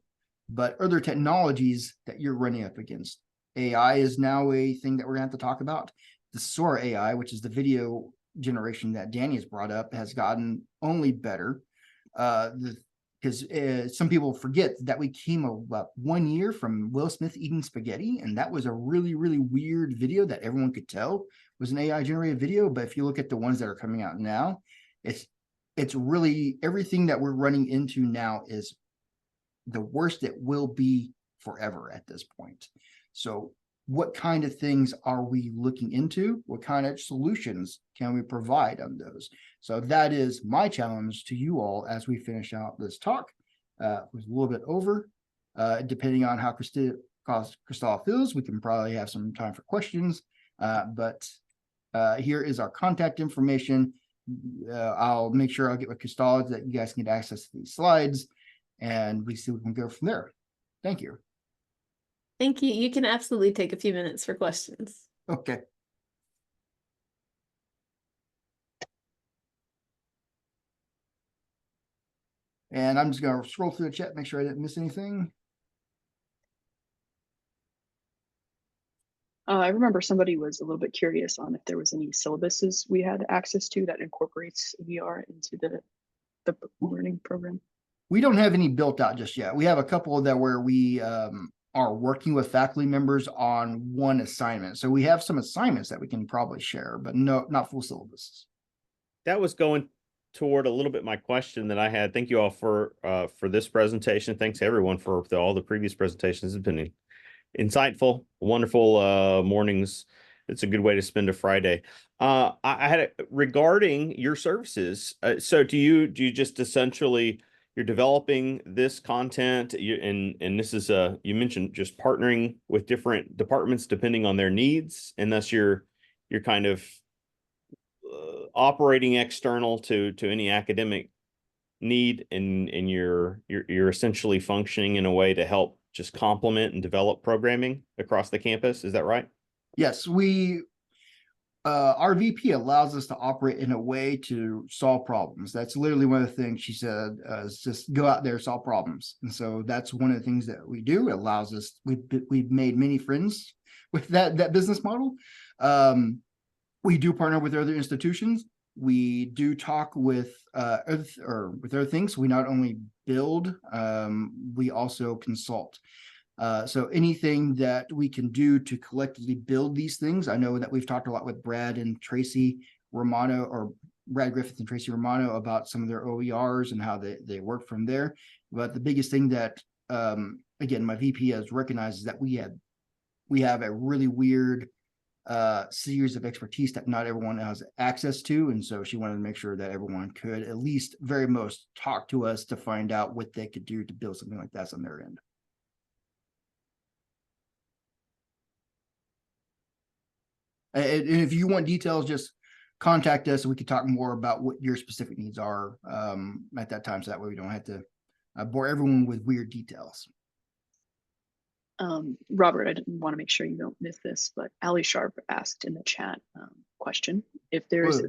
but other technologies that you're running up against. AI is now a thing that we're going to have to talk about. The Sora AI, which is the video generation that Danny has brought up, has gotten only better. Because some people forget that we came about 1 year from Will Smith eating spaghetti, and that was a really, really weird video that everyone could tell was an AI generated video. But if you look at the ones that are coming out now, it's really everything that we're running into now is the worst it will be forever at this point. So what kind of things are we looking into? What kind of solutions can we provide on those? So that is my challenge to you all as we finish out this talk. It was a little bit over. Depending on how Christelle feels, we can probably have some time for questions. But Here is our contact information. I'll make sure I'll get with Custodge that you guys can get access to these slides, and we see we can go from there. Thank you. Thank you. You can absolutely take a few minutes for questions. Okay. And I'm just going to scroll through the chat, make sure I didn't miss anything. I remember somebody was a little bit curious on if there was any syllabuses we had access to that incorporates VR into the learning program. We don't have any built out just yet. We have a couple that where we are working with faculty members on one assignment. So we have some assignments that we can probably share, but no, not full syllabuses. That was going toward a little bit my question that I had. Thank you all for this presentation. Thanks everyone for all the previous presentations. It's been insightful, wonderful mornings. It's a good way to spend a Friday. I had regarding your services. So do you just essentially you're developing this content and this is you mentioned just partnering with different departments depending on their needs, and thus you're kind of operating external to any academic need, and you're essentially functioning in a way to help just complement and develop programming across the campus. Is that right? Yes, our VP allows us to operate in a way to solve problems. That's literally one of the things she said, is just go out there, solve problems. And so that's one of the things that we do. It allows us, we've made many friends with that business model. We do partner with other institutions. We do talk with other things. We not only build, we also consult. So anything that we can do to collectively build these things. I know that we've talked a lot with Brad and Tracy Romano, or Brad Griffith and Tracy Romano, about some of their OERs and how they work from there. But the biggest thing that, again, my VP has recognized is that we have a really weird series of expertise that not everyone has access to. And so she wanted to make sure that everyone could at least very most talk to us to find out what they could do to build something like that on their end. And if you want details, just contact us and we could talk more about what your specific needs are at that time. So that way we don't have to bore everyone with weird details. Robert, I didn't want to make sure you don't miss this, but Ali Sharp asked in the chat question if there's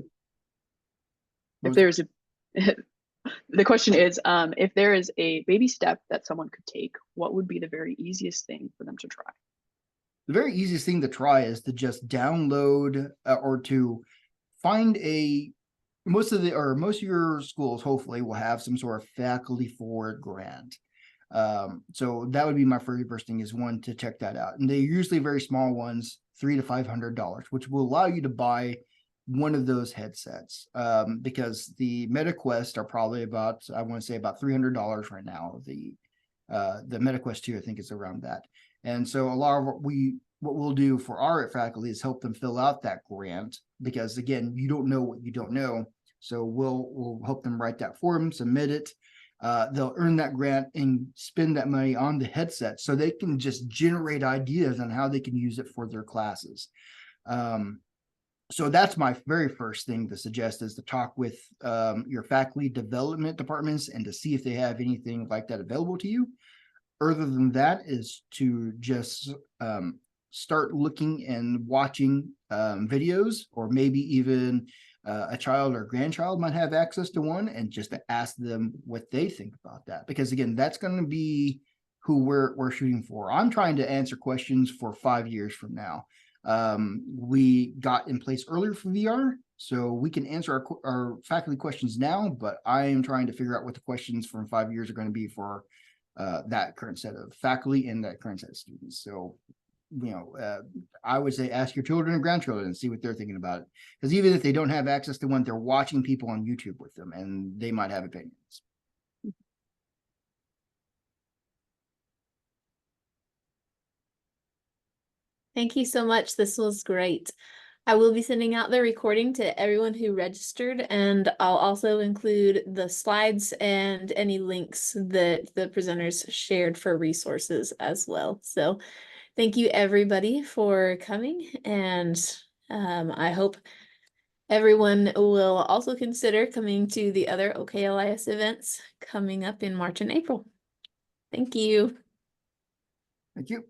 the question is if there is a baby step that someone could take, what would be the very easiest thing for them to try? The very easiest thing to try is to just download or to find most of your schools hopefully will have some sort of faculty forward grant. So that would be my very first thing, is one, to check that out. And they're usually very small ones, $300 to $500, which will allow you to buy one of those headsets. Because the MetaQuest are probably about, I want to say about $300 right now. The MetaQuest 2, I think, is around that. And so a lot of what we'll do for our faculty is help them fill out that grant, because again, you don't know what you don't know. So we'll help them write that form, submit it. They'll earn that grant and spend that money on the headset, so they can just generate ideas on how they can use it for their classes. So that's my very first thing to suggest, is to talk with your faculty development departments and to see if they have anything like that available to you. Other than that is to just start looking and watching videos, or maybe even a child or grandchild might have access to one, and just to ask them what they think about that. Because again, that's going to be who we're shooting for. I'm trying to answer questions for 5 years from now. We got in place earlier for VR, so we can answer our faculty questions now, but I am trying to figure out what the questions from 5 years are going to be for that current set of faculty and that current set of students. So, I would say ask your children and grandchildren and see what they're thinking about it. Because even if they don't have access to one, they're watching people on YouTube with them, and they might have opinions. Thank you so much. This was great. I will be sending out the recording to everyone who registered, and I'll also include the slides and any links that the presenters shared for resources as well. So thank you everybody for coming, and I hope everyone will also consider coming to the other OKLIS events coming up in March and April. Thank you. Thank you.